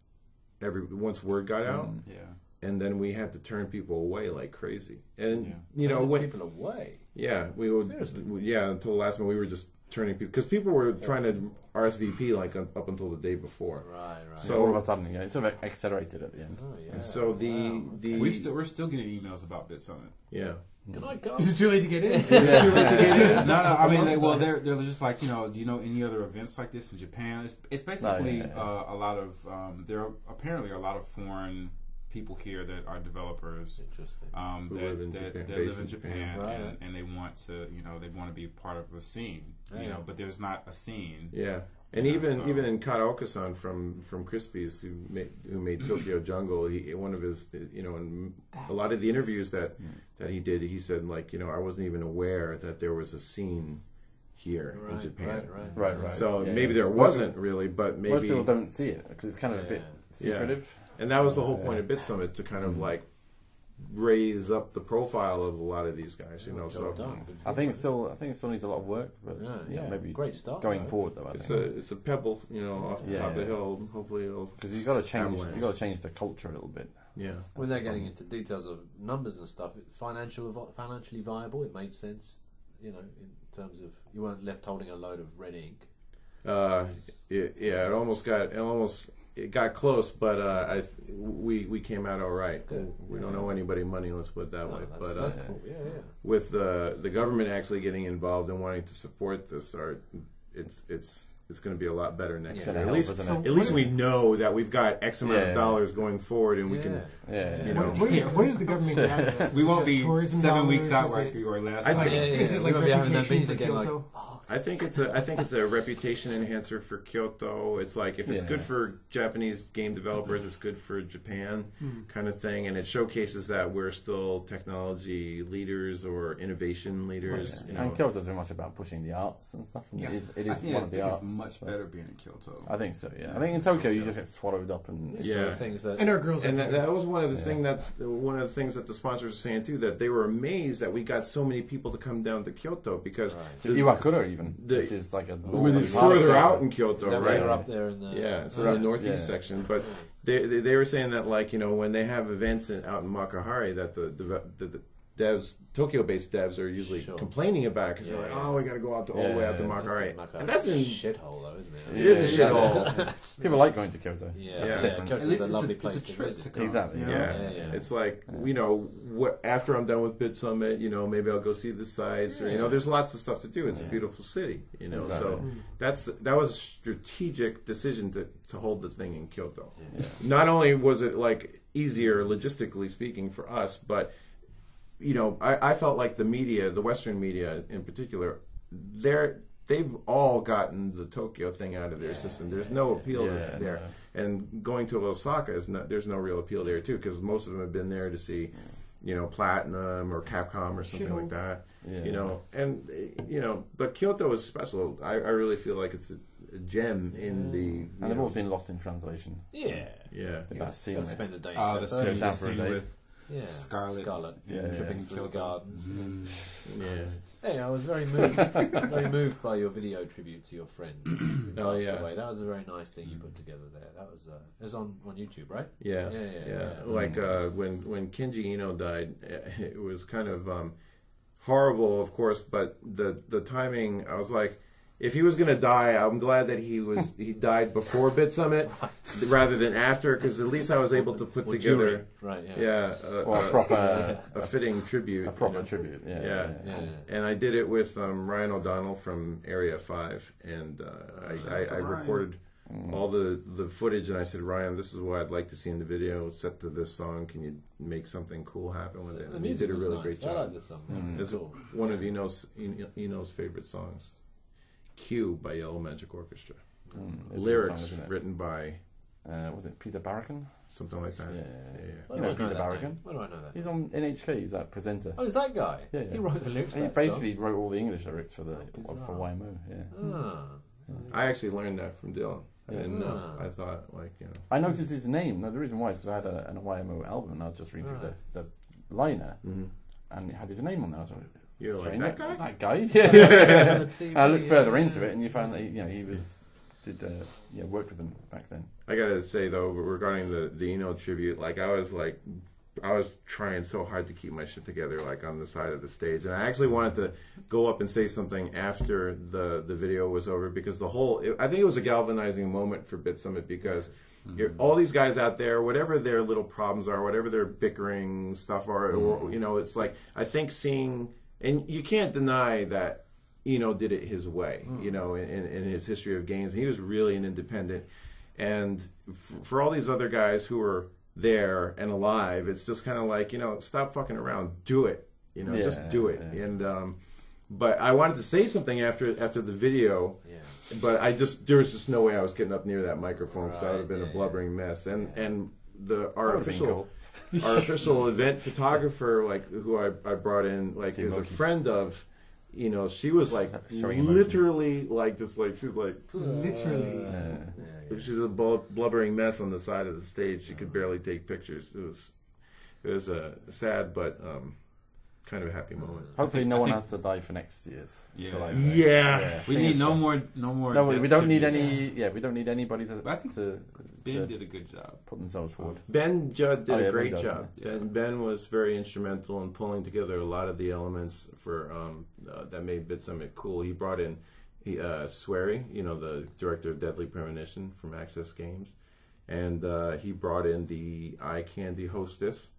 word got out. And then we had to turn people away like crazy. And when people away. Yeah, we would. Until the last minute, we were just turning people, because people were trying to RSVP like up until the day before. Right. So all of a sudden, it sort of accelerated at the end. Oh, yeah. And so we're still getting emails about BitSummit. Yeah. Can I go? Is it too late to get in? No. I mean, they're just like, do you know any other events like this in Japan? It's basically a lot of there are apparently a lot of foreign people here that are developers. Interesting. That live in Japan, and they want to be part of a scene. But there's not a scene. Yeah. And even in Karaoke-san from Crispies, who made Tokyo Jungle, one of his in a lot of the interviews that he did, he said I wasn't even aware that there was a scene here in Japan. Right. So maybe there wasn't really, but maybe most people don't see it because it's kind of a bit secretive. And that was the whole point of BitSummit, to kind of raise up the profile of a lot of these guys, I think it still needs a lot of work, but maybe great start going forward though. It's a pebble, off the top of the hill. Hopefully, it'll, because you got to change the culture a little bit. Yeah, without getting into details of numbers and stuff, financially viable. It made sense, in terms of you weren't left holding a load of red ink. It got close, but we came out all right. Good. We don't owe anybody money, let's put it that way. That's cool. Yeah. With the government actually getting involved and wanting to support this art, it's going to be a lot better next year. At least we know that we've got X amount of dollars going forward, and we can, you know. What is the government going to add? We won't be 7 weeks out like like we were last I time. think- Is it like reputation for Kyoto? I think it's a reputation enhancer for Kyoto. It's like if it's good for Japanese game developers, it's good for Japan, kind of thing. And it showcases that we're still technology leaders or innovation leaders. You know. And Kyoto's very much about pushing the arts and stuff. And Yeah. it is one of the arts. It's much better being in Kyoto. I think so. Yeah, I think in Tokyo you just get swallowed up and Things that And our girls are And there. that was one of the things that the sponsors were saying too, that they were amazed that we got so many people to come down to Kyoto because Iwakura even, the- which is like a which is further out in Kyoto, is that right? right up there in the It's in the northeast section, but they were saying that, like, you know, when they have events out in Makuhari, that the devs, Tokyo-based devs, are usually complaining about it because they're like, oh, we got to go out all the way out to Makuhari, and that's in shithole though, isn't it? It is a shithole. People like going to Kyoto. Kyoto's At least a lovely it's place a to trip visit. to come. Exactly. You know? Yeah. It's like, you know, after I'm done with BitSummit, you know, maybe I'll go see the sites, or, you know, there's lots of stuff to do. It's a beautiful city, you know. So that was a strategic decision to hold the thing in Kyoto. Not only was it like easier logistically speaking for us, but you know, I felt like the media, the Western media in particular, they've all gotten the Tokyo thing out of their system. There's no appeal there. And going to Osaka there's no real appeal there too, because most of them have been there to see, you know, Platinum or Capcom or something like that. You know, and you know, but Kyoto is special. I really feel like it's a gem in the. And they've all been lost in translation. Yeah. About seeing it. Spend the day. The scene with Yeah, Scarlet. tripping through the gardens. Yeah. Hey, I was very moved by your video tribute to your friend who passed away. That was a very nice thing you put together there. That was it was on YouTube, right? Yeah. Like when Kenji Eno died, it was kind of horrible, of course, but the timing, I was like, if he was going to die, I'm glad that he died before BitSummit rather than after, because at least I was able to put together a fitting tribute. A proper tribute, yeah. And I did it with Ryan O'Donnell from Area 5, and I recorded all the footage, and I said, Ryan, this is what I'd like to see in the video, set to this song. Can you make something cool happen with it? And he did a really great job. I like this song. It's cool. One of Eno's favorite songs. Q by Yellow Magic Orchestra. Lyrics written by was it Peter Barracan? Something like that. You know Peter Barracan? Why do I know that? He's on NHK. He's that presenter. Oh, is that guy? Yeah. He wrote the lyrics. He basically wrote all the English lyrics for YMO. I actually learned that from Dylan. I didn't know. I thought, like, you know. I noticed his name. Now, the reason why is because I had an YMO album, and I was just reading through the liner, and it had his name on there. I was like, you're like, that guy? That guy? Yeah. I looked further into it, and you found that he worked with them back then. I gotta say though, regarding the Eno tribute, like I was trying so hard to keep my shit together, like on the side of the stage, and I actually wanted to go up and say something after the video was over, because I think it was a galvanizing moment for BitSummit, because all these guys out there, whatever their little problems are, whatever their bickering stuff are, or, you know, it's like, I think seeing. And you can't deny that Eno did it his way, you know, in his history of games. He was really an independent. And for all these other guys who are there and alive, it's just kind of like, you know, stop fucking around. Do it. You know, just do it. Yeah. And but I wanted to say something after the video, but there was just no way I was getting up near that microphone, because that would have been a blubbering mess. And our official event photographer, like, who I brought in, like, is a friend of, you know, she was like literally like just like she's like literally she's a blubbering mess on the side of the stage. She could barely take pictures. It was a sad but kind of a happy moment. Hopefully, no one has to die for next year's. Yeah. We need no more. No, we don't need any. Yeah, we don't need anybody to. Ben did a good job. Put themselves forward. Ben Judd did a great job. Ben was very instrumental in pulling together a lot of the elements for that made BitSummit cool. He brought in Swery, you know, the director of Deadly Premonition from Access Games, and he brought in the Eye Candy hostess.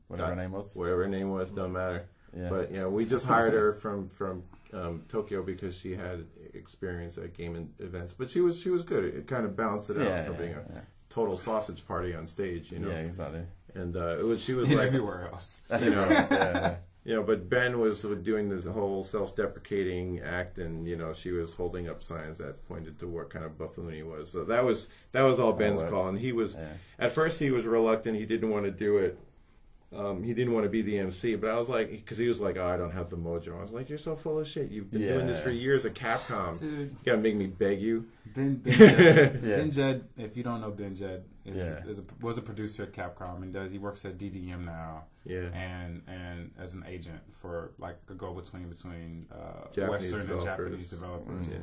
Whatever her name was. Whatever her name was, don't matter. Yeah. But we just hired her from Tokyo because she had experience at game events. But she was good. It kind of balanced it out from being a total sausage party on stage. Yeah, exactly. And she was And like everywhere else. But Ben was doing this whole self-deprecating act, and she was holding up signs that pointed to what kind of buffoon he was. So that was all Ben's call, and he was at first he was reluctant. He didn't want to do it. He didn't want to be the MC, but I was like, because he was like, "Oh, I don't have the mojo." I was like, "You're so full of shit. You've been doing this for years at Capcom. Dude. You gotta make me beg you." Ben Jed, if you don't know Ben Jed, was a producer at Capcom and he works at DDM now. Yeah, and as an agent for like a go-between between Japanese Western and Japanese developers. Yeah.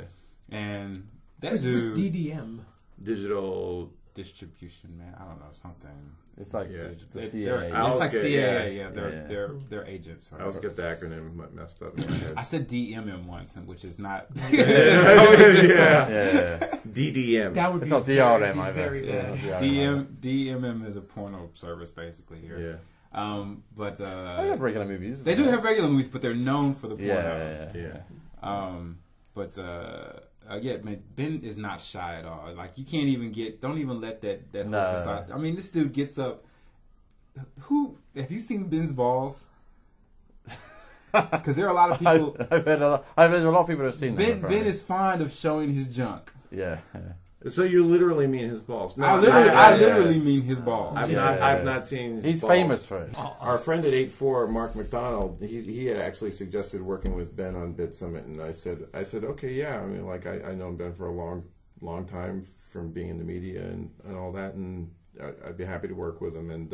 And that What's dude, DDM? Digital distribution, man. I don't know, something. It's like the CAA. It's like CAA. They're agents. Right? I always get the acronym messed up in my head. I said DMM once, which is not. DDM. That would It's be not DRM be either. very bad. DMM is a porno service basically here. Yeah. But They have regular movies. they do have regular movies, but they're known for the porno. Man, Ben is not shy at all. Like you can't even don't even let that whole facade. I mean, this dude gets up. Who have you seen Ben's balls? Because there are a lot of people. I've heard a lot of people have seen Ben. them. Ben is fond of showing his junk. Yeah. So you literally mean his balls? No, I literally mean his balls. I've not seen his He's balls. famous for it. Our friend at 8-4, Mark McDonald, he had actually suggested working with Ben on BitSummit, and I said, okay, yeah. I mean, like I known Ben for a long time from being in the media and all that, and I'd be happy to work with him. And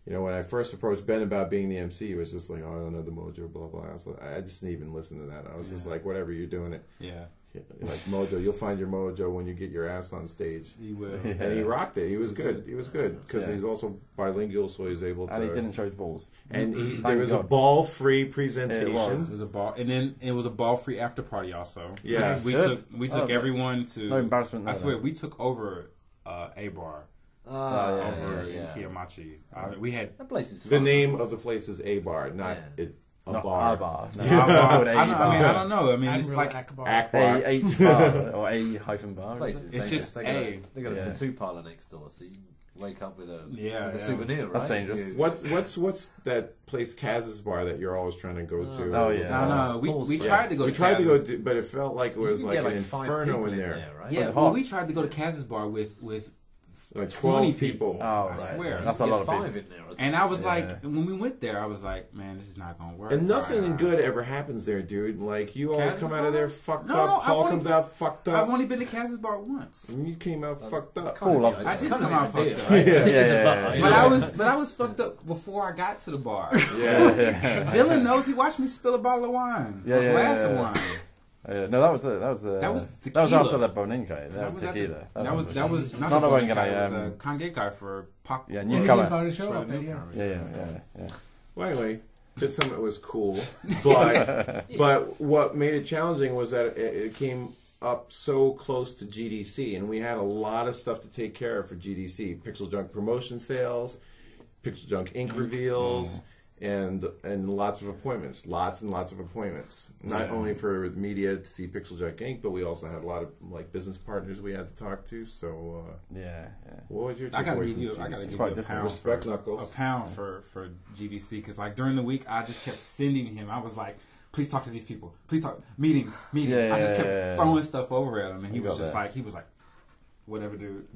when I first approached Ben about being the MC, he was just like, "Oh, I don't know the mojo, blah blah." I just didn't even listen to that. I was just like, "Whatever, you're doing it." Yeah. Like mojo, you'll find your mojo when you get your ass on stage. He will. And he rocked it. He was good. He was good because he's also bilingual, so he's able to. And he didn't show his balls. And there was a ball-free presentation. It was a ball, and then it was a ball-free after party also. Yeah, we took everyone to. No embarrassment. I swear, we took over a bar. Over in Kiyomachi. We had That place is the fun. name of the place is A Bar, not a Not bar. A bar. No, I don't know. I mean, it's Admiral like Akbar. Akbar. A-H bar or A-hyphan bar. Place is It's dangerous. just They got a Yeah. tattoo parlor next door, so you can wake up with a Yeah. souvenir, right? That's dangerous. What's that place, Kaz's Bar, that you're always trying to go to? Oh, yeah. No. We Yeah. tried to go. We to tried to Kaz's. go, but it felt like it was You like can an get 5 inferno people in there. right? Yeah, Was well, hot. we tried to go to Kaz's bar with Like 20 12 people. Oh, I right. swear. That's a You lot get of 5 people. in there. Or And I was Yeah. like, when we went there, I was like, man, this is not gonna work. And nothing Right. good ever happens there, dude. Like, you always Kaz's come out bar? of there fucked No, up. no, I've Paul only comes out fucked I've up. only been to Kaz's bar once. And you came out fucked up. Cool, I did come out fucked up. Yeah. But I was fucked up before I got to the bar. Yeah. Dylan knows he watched me spill a bottle of wine, Yeah, a yeah, glass yeah. of wine. No, that was tequila. after the Boninka. That was tequila. That was not Not the the one guy. guy, It was a Kangekai for Pak. Yeah, Yeah, you newcomer. about to show for up, the yeah. newcomer. Yeah. Well, anyway, BitSummit was cool. But what made it challenging was that it came up so close to GDC, and we had a lot of stuff to take care of for GDC. PixelJunk promotion sales, PixelJunk ink reveals, and lots of appointments. Lots and lots of appointments. Not only for media to see PixelJunk Inc., but we also had a lot of business partners we had to talk to. So what was your takeaway I gotta from give you GDC? a pound. Respect for, Knuckles. A pound for GDC because during the week I just kept sending him. I was like, please talk to these people. Please talk. Meeting. I just kept throwing stuff over at him, and he was just like, whatever, dude.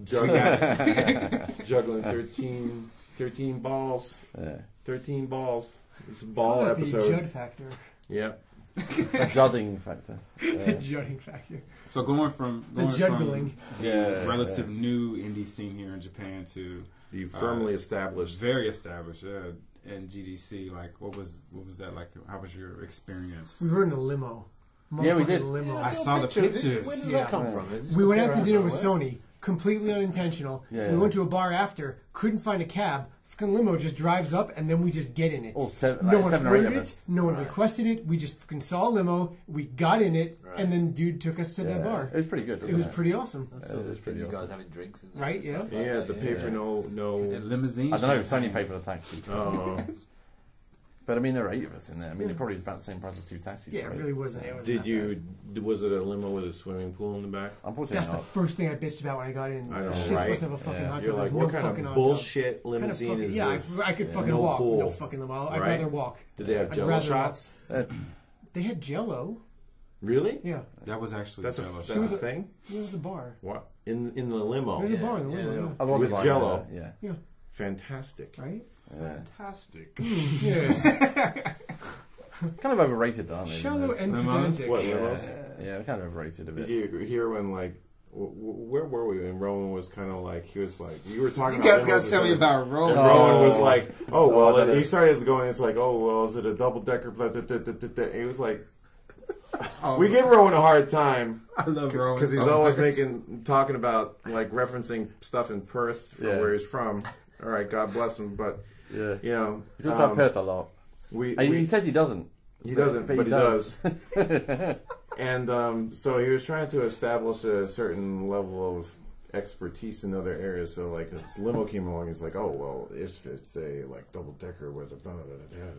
Juggling 13 balls. Yeah. 13 balls. It's a ball The episode. Judd factor. Yeah. The judding factor. The Judding factor. So going from juggling. the relative new indie scene here in Japan to The firmly established. very established, and GDC, like what was that like? How was your experience? We were in a limo. Yeah, we did. Limo. I saw the Where pictures. does Yeah. that come from? We went out to dinner with Sony. Completely unintentional. Yeah. We went to a bar after. Couldn't find a cab. Fucking limo just drives up, and then we just get in it. All seven, No like one 7 or 8 ordered of it. us. No one requested it. We just fucking saw a limo. We got in it, and then dude took us to that bar. It was pretty good. It was pretty awesome. So It was pretty you awesome. guys having drinks and Right, stuff like Yeah, that, the pay for no. And limousine. I don't know. champagne. Sony paid for the taxi. Oh. But I mean, there are 8 of us in there. I mean, it probably is about the same price as 2 taxis. Yeah, right? it really wasn't. It wasn't Did that you? Was it a limo with a swimming pool in the back? Unfortunately, That's the not. first thing I bitched about when I got in. I know, Shit's right? supposed to have a fucking hot tub. You're like, There's what no kind fucking of hot tub. bullshit limousine is Yeah, this? I could fucking No walk. pool. No fucking limo. I'd Right? rather walk. Did they have I'd Jello rather shots? They had Jello. Really? Yeah, That was actually That's a Jello that's shot. a thing. it was a bar. What in the limo? There's a bar in the limo. I was With like, Jello. yeah. Yeah, Fantastic. right. Fantastic. Yes. Kind of overrated, aren't they? Shallow and Lemons? pedantic. What Yeah, limos? yeah, kind of overrated a bit. Did you hear when like where were we? And Rowan was kind of like he was like you were talking. You about guys got to tell me about Rowan. And Rowan was like, "Oh well," I don't know. he started going. It's like, "Oh well, is it a double decker?" He was like, "We give Rowan a hard time I love Rowan because he's so always much. talking about like referencing stuff in Perth from Yeah. where he's from." All right, God bless him, but Yeah. you know, He talks about Perth a lot. we He says he doesn't. he doesn't, but but he he does. does. And so he was trying to establish a certain level of expertise in other areas. So like this limo came along, he's like, "Oh well, if it's a like double decker with a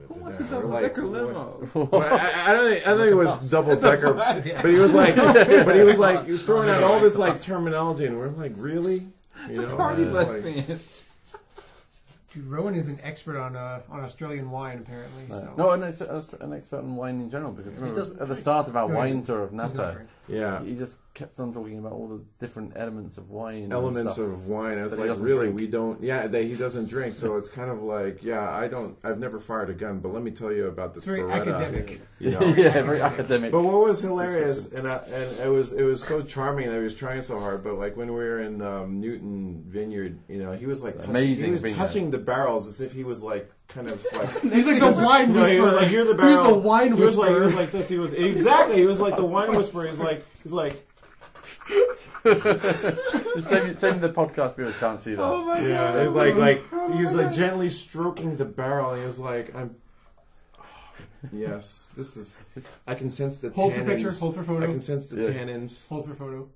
What's a double decker limo? Well, I don't think it was double decker, but he was like throwing out all this like terminology, and we're like, really? You know, Party bus like, fan. Dude, Rowan is an expert on Australian wine, apparently. So. No, an expert on wine in general, because remember, doesn't at the start of our No, he wine doesn't- tour of does not Napa, drink. yeah. he just kept on talking about all the different elements of wine. and Elements stuff. of wine. I was But he like, doesn't really? drink. We don't. Yeah, he doesn't drink. So it's kind of like, yeah, I've never fired a gun, but let me tell you about this It's very Beretta. academic. You know. Yeah, very academic. But what was hilarious, and it was so charming that he was trying so hard. But like when we were in Newton Vineyard, you know, he was like Amazing he was vineyard. touching the barrels as if he was like kind of like. He's like the wine No, he was whisperer. like, "Here's the He's barrel." the wine he was whisperer. like this. He was exactly. He was like the wine whisperer. He's like. Same the podcast viewers can't see that. Oh my Yeah, god! it was like he was like gently stroking the barrel. And he was like, "I'm." Yes, this is. I can sense the Hold tannins. for picture, hold for photo. I can sense the Yeah. tannins. Hold for photo.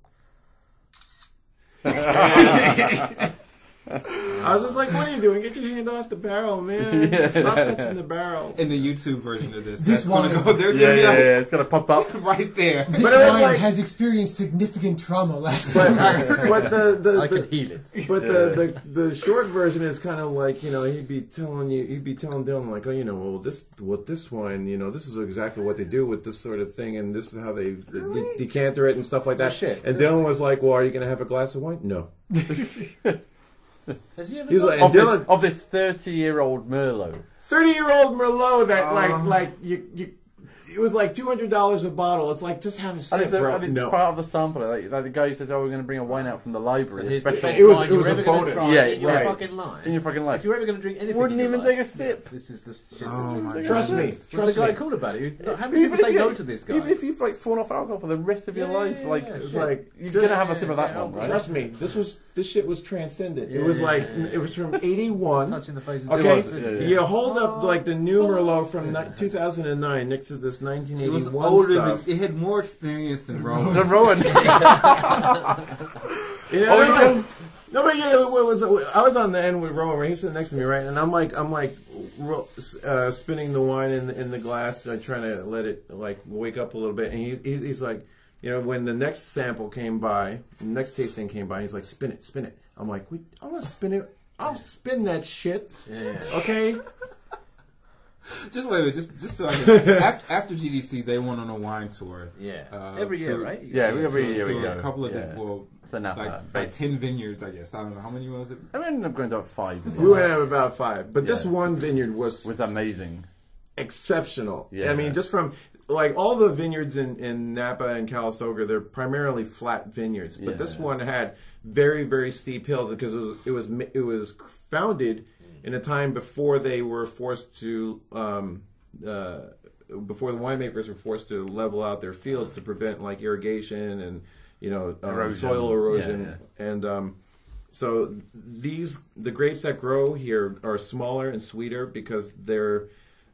I was just like, "What are you doing? Get your hand off the barrel, man! Yeah. Stop touching the barrel." In the YouTube version of this, This that's gonna wine- go. There's Yeah, gonna be yeah, like yeah, it's gonna pop up. right there. This But it was wine like- has experienced significant trauma last summer. But I can the heal it. but the short version is kind of like, you know, he'd be telling Dylan like, "Oh, you know, well this wine, you know, this is exactly what they do with this sort of thing, and this is how they decanter it and stuff like that." shit. And Dylan was like, "Well, are you going to have a glass of wine?" No. Has he ever He was done- like, and Dylan, Of this 30-year-old Merlot. 30-year-old Merlot that like you. It was like $200 a bottle. It's like, just have a sip, bro. And it's No. part of the sample. Like the guy says, "Oh, we're going to bring a wine out from the library." Here's the special best It was- wine it you're was a ever going to bonus. try Yeah, in your right. fucking life. in your fucking life. If you're ever going to drink anything, Wouldn't in your even life, take a sip. This is the shit. Oh my Trust me. What's Trust the guy me. called about it? How many people say no to this guy? Even if you've like sworn off alcohol for the rest of your life, like yeah, it's shit. like you're Just- gonna have a sip of that yeah, one, right? Trust me, this shit was transcendent. Yeah, it was yeah, like yeah. it was from 81. Touching the face of Okay, Dylan. Yeah. you hold up like the new Merlot from 2009 next to this It 1981 was older stuff. than. It had more experience than Rowan. The Rowan. You know, no, but you know, I was on the end with Rowan, right? He's sitting next to me, right? And I'm like spinning the wine in the glass, trying to let it like wake up a little bit. And he's like, you know, when the next sample came by, the next tasting came by, he's like, spin it. I'm like, I'm gonna spin it. I'll spin that shit. Yeah. Okay. Just wait, just so I can. After GDC, they went on a wine tour. Yeah. Every year, to- right? Yeah, every year we to go. a couple of Yeah. well, To Napa, like basically. 10 vineyards, I guess. I don't know how many was it. I ended up going to 5. We went up about 5, but this Yeah. one vineyard was Was amazing. exceptional. Yeah. I mean, just from like all the vineyards in Napa and Calistoga, they're primarily flat vineyards, but this Yeah. one had very, very steep hills because it was founded in a time before they were forced to before the winemakers were forced to level out their fields to prevent like irrigation and Erosion. soil erosion. Yeah. And so the grapes that grow here are smaller and sweeter because they're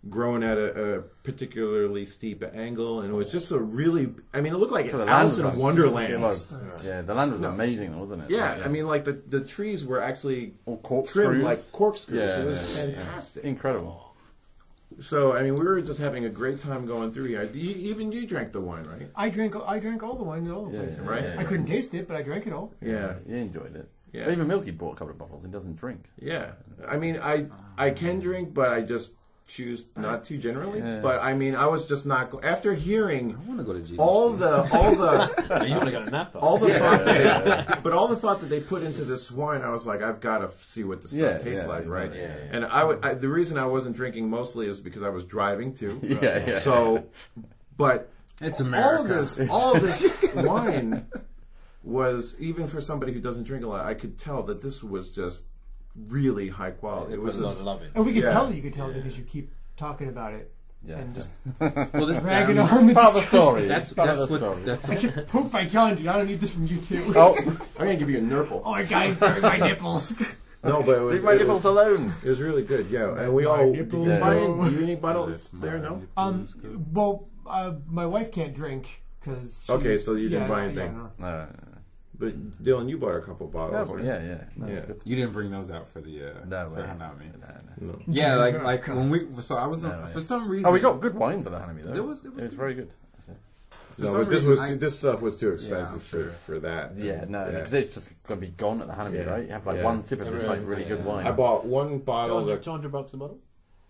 grown at a particularly steep angle, and it was just a really, I mean, it looked like So the Alice land in was- Wonderland. It was. Yeah, the land was amazing, though, wasn't it? Yeah, Like, I mean, like the trees were actually all corkscrews. trimmed like corkscrews. Yeah, It was yeah, yeah. fantastic. Incredible. So I mean, we were just having a great time going through here. Even you drank the wine, right? I drank all the wine in all the places. right. I couldn't taste it, but I drank it all. Yeah. You enjoyed it. Yeah. But even Milky bought a couple of bottles and doesn't drink. Yeah. I mean, I can drink, but I just choose not to generally. Yeah. But I mean, I was just not after hearing I want to go to GDC. all the You want to go to Napa? all the thought but all the thought that they put into this wine, I was like, I've got to see what this stuff tastes like, right? Yeah. And the reason I wasn't drinking mostly is because I was driving too. Yeah. So, but It's America. all of this wine was, even for somebody who doesn't drink a lot, I could tell that this was just really high quality. It was just, love it. And we could tell that you could tell because you keep talking about it. Yeah. And just Well, this dragging on the part of the discussion. story. That's part of the what. story. That's Pooped by John, dude. I don't need this from you two. Oh, I'm going to give you a nurple. Oh, guys, grabbing my nipples. No, but leave my nipples alone. It was really good, yeah. And we all, did you Yeah. buy any bottles there, no? Well, my wife can't drink because. Okay, so you didn't buy anything. Yeah, no. No. But Dylan, you bought a couple bottles. right? Yeah. No, Yeah. it's good. you didn't bring those out for the No for way. Hanami. No. Yeah, like when we. So I was for some reason. Oh, we got good wine for the Hanami though. It was very good. For No, some but this reason, this stuff was too expensive Yeah, I'm for that. Yeah, no, because it's just going to be gone at the Hanami, Yeah. right? You have like Yeah. one sip of this like really good wine. I bought one bottle. $200 a bottle?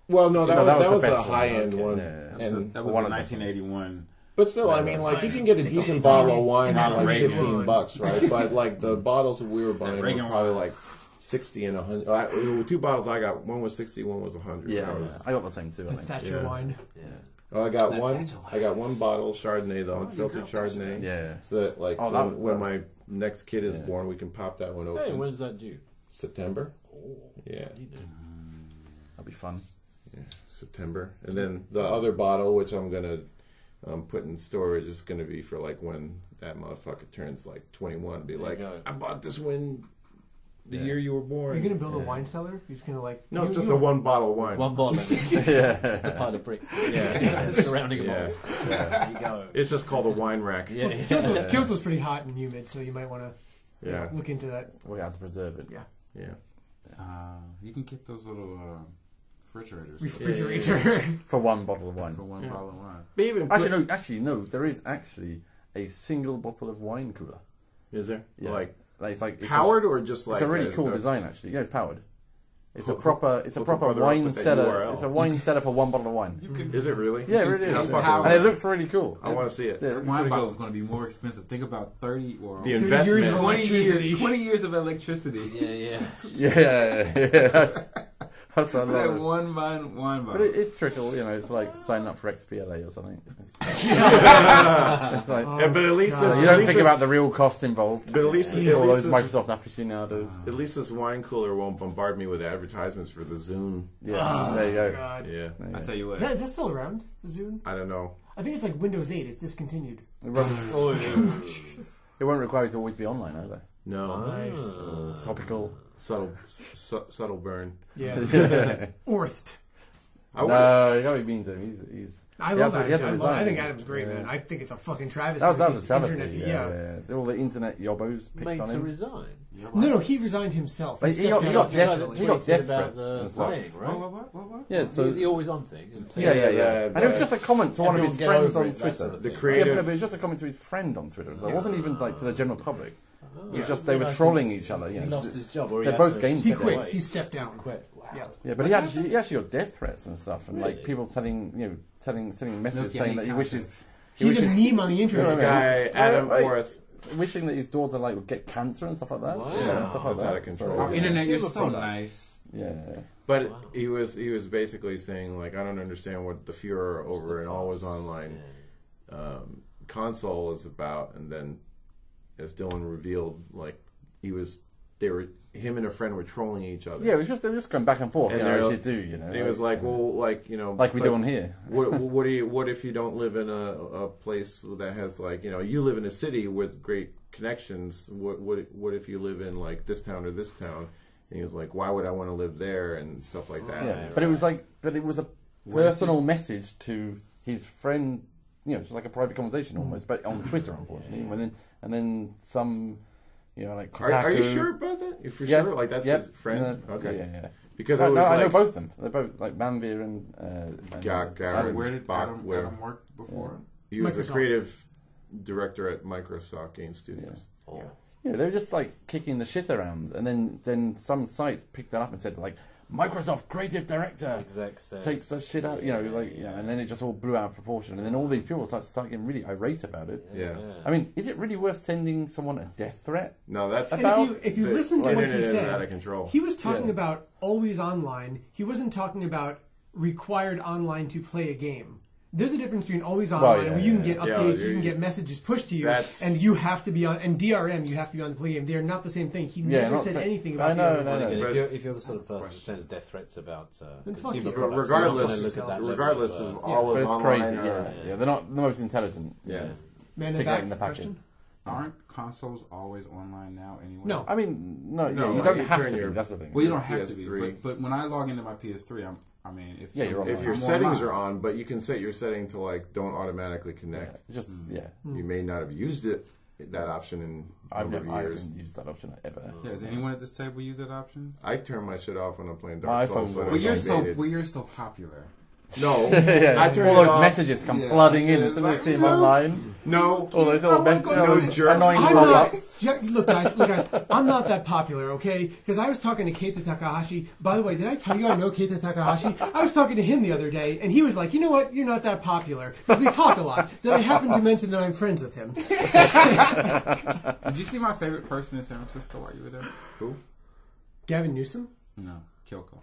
Well, no, No, that was was the the best one. high end Okay. one. Yeah. And that was one the of the 1981. but still, I mean, like you can get a decent bottle of wine Not for like Reagan. $15, right? But like the bottles that we were buying were Reagan probably wine. like 60 and 100. Two bottles I got. One was 60, one was 100. Yeah, I got the same too. I The think. Thatcher wine. Oh, I got one. I got one bottle Chardonnay, the unfiltered Chardonnay. Yeah. So that like Oh, when my next kid is born, we can pop that one open. Hey, when's that due? September. Yeah. That'd be fun. September. And then the other bottle, which I'm gonna put in storage, is gonna be for like when that motherfucker turns like 21. Be like, I bought this when the year you were born. Are you gonna build a wine cellar? You're just gonna like No, just a one bottle of wine. One bottle. It's a pile of bricks. Yeah. Surrounding a Yeah. bottle. There you go. It's just called a wine rack. Yeah. Kyoto's pretty hot and humid, so you might want to Yeah. look into that. We have to preserve it. Yeah. Yeah. You can get those little refrigerators Refrigerator. For one bottle of wine. for one bottle of wine. But even Actually, no. There is actually a single bottle of wine cooler. is there Yeah. like It's like powered or just like It's a really cool a- design, actually. Yeah, it's powered. It's a Hook- proper up brother, I'll wine put that cellar. URL. It's a wine cellar for one bottle of wine. Is it really? Yeah, it really How is. fucking And it cool. looks really cool. I want to see it. Yeah, it That looks wine really bottle cool. is going to be more expensive. Think about 30 or The 30 investment. years of 20 electricity. years. 20 years of electricity. Yeah. Yeah. That's a That lot. one wine But bottle. it's trickle, it's like signing up for XPLA or something. It's like, Yeah, but at least this, you don't think about the real cost involved. But at least All this, those Microsoft aficionados. at least this wine cooler won't bombard me with advertisements for the Zune. Yeah, there you go. God. Yeah, There you I go. tell you what. Is that still around? The Zune? I don't know. I think it's like Windows 8. It's discontinued. It won't require you to always be online either. No, Nice. Topical. subtle burn. Yeah. Orthed. I would. No, you gotta be mean to him. He's I You love have to- you have to Adam. resign. I think Adam's great, Yeah. man. I think it's a fucking travesty. that was His a travesty. internet- Yeah. All the internet yobbos picked Made on to him. resign. No, he resigned himself. But he stepped got down death- intentionally. he got death about threats the and stuff. playing, right? What? Yeah, so the always on thing. yeah. Yeah, And it was just a comment to one of Everyone his get friends over on it, that Twitter. sort of The thing. creative. Yeah, but it was just a comment to his friend on Twitter. It wasn't even like to the general public. It was just they were realised trolling each other. He lost his job, or he They're had both to game He Step quit. away. He stepped down. quit. Wow. Yeah. Yeah, but he actually got death threats and stuff, and like Really? people sending messages No saying that getting he wishes He's a meme on the internet. The guy Adam Right. Orth. wishing that his daughter like would get cancer and stuff like that. Wow. Yeah, stuff like That's that. out of control. So, Our internet is Consumer so products. nice. yeah. But Wow. he was basically saying like, I don't understand what the furor over an always online console is about. And then, as Dylan revealed, like him and a friend were trolling each other. Yeah, they were just going back and forth, And as they're- you do, And he was like, well, like like we but do on here. What if you don't live in a place that has like you live in a city with great connections? What if you live in like this town or this town? And he was like, why would I want to live there and stuff like that? Yeah, but it was a personal message to his friend. Just like a private conversation almost, but on Twitter, unfortunately. And then some, like Kotaku. Are you sure about that? If you're Yeah. sure, like that's Yep. his friend. No, Okay. Yeah. Because I it was know both of them. They're both like Manveer and So where did Adam work before? He was Microsoft. a creative director at Microsoft Game Studios. Oh. You know, they were just like kicking the shit around, and then some sites picked that up and said like Microsoft creative director Exec says, takes that shit out, you know, like and then it just all blew out of proportion, and then all these people start getting really irate about it. Yeah. I mean, is it really worth sending someone a death threat? No, that's And if you listen to what he internet is said, out of control. he was talking about always online. He wasn't talking about required online to play a game. There's a difference between always online, where you can get updates, you can get messages pushed to you, and you have to be on, and DRM, you have to be on the play game. They are not the same thing. He never said anything about No. If you're the sort of person that sends death threats about consumer you. products, regardless of all But is it's online. crazy. They're not the most intelligent. Yeah. Man in Cigarette the in the back packet. question? Aren't consoles always online now anyway? No. I mean, no, No, you don't you have turn to be. your- That's the thing. Well, you don't have to PS3. be. But when I log into my PS3, if If your I'm settings online. are on, but you can set your setting to like don't automatically connect. You may not have used that option in a I've number of never years. used that option ever. Yeah, does anyone at this table use that option? I turn my shit off when I'm playing My Dark Souls. iPhone's so on. I don't get it. You're so popular. No, Yeah, I turn all it those off. messages come Yeah. flooding in Yeah, as soon as it's you see like, them no. online. No, All those little those jerks. annoying I'm not, pop-ups. look guys, I'm not that popular, okay? Because I was talking to Keita Takahashi. By the way, did I tell you I know Keita Takahashi? I was talking to him the other day, and he was like, you know what? You're not that popular. Because we talk a lot. Then I happened to mention that I'm friends with him. Did you see my favorite person in San Francisco while you were there? Who? Gavin Newsom? No, Kyoko.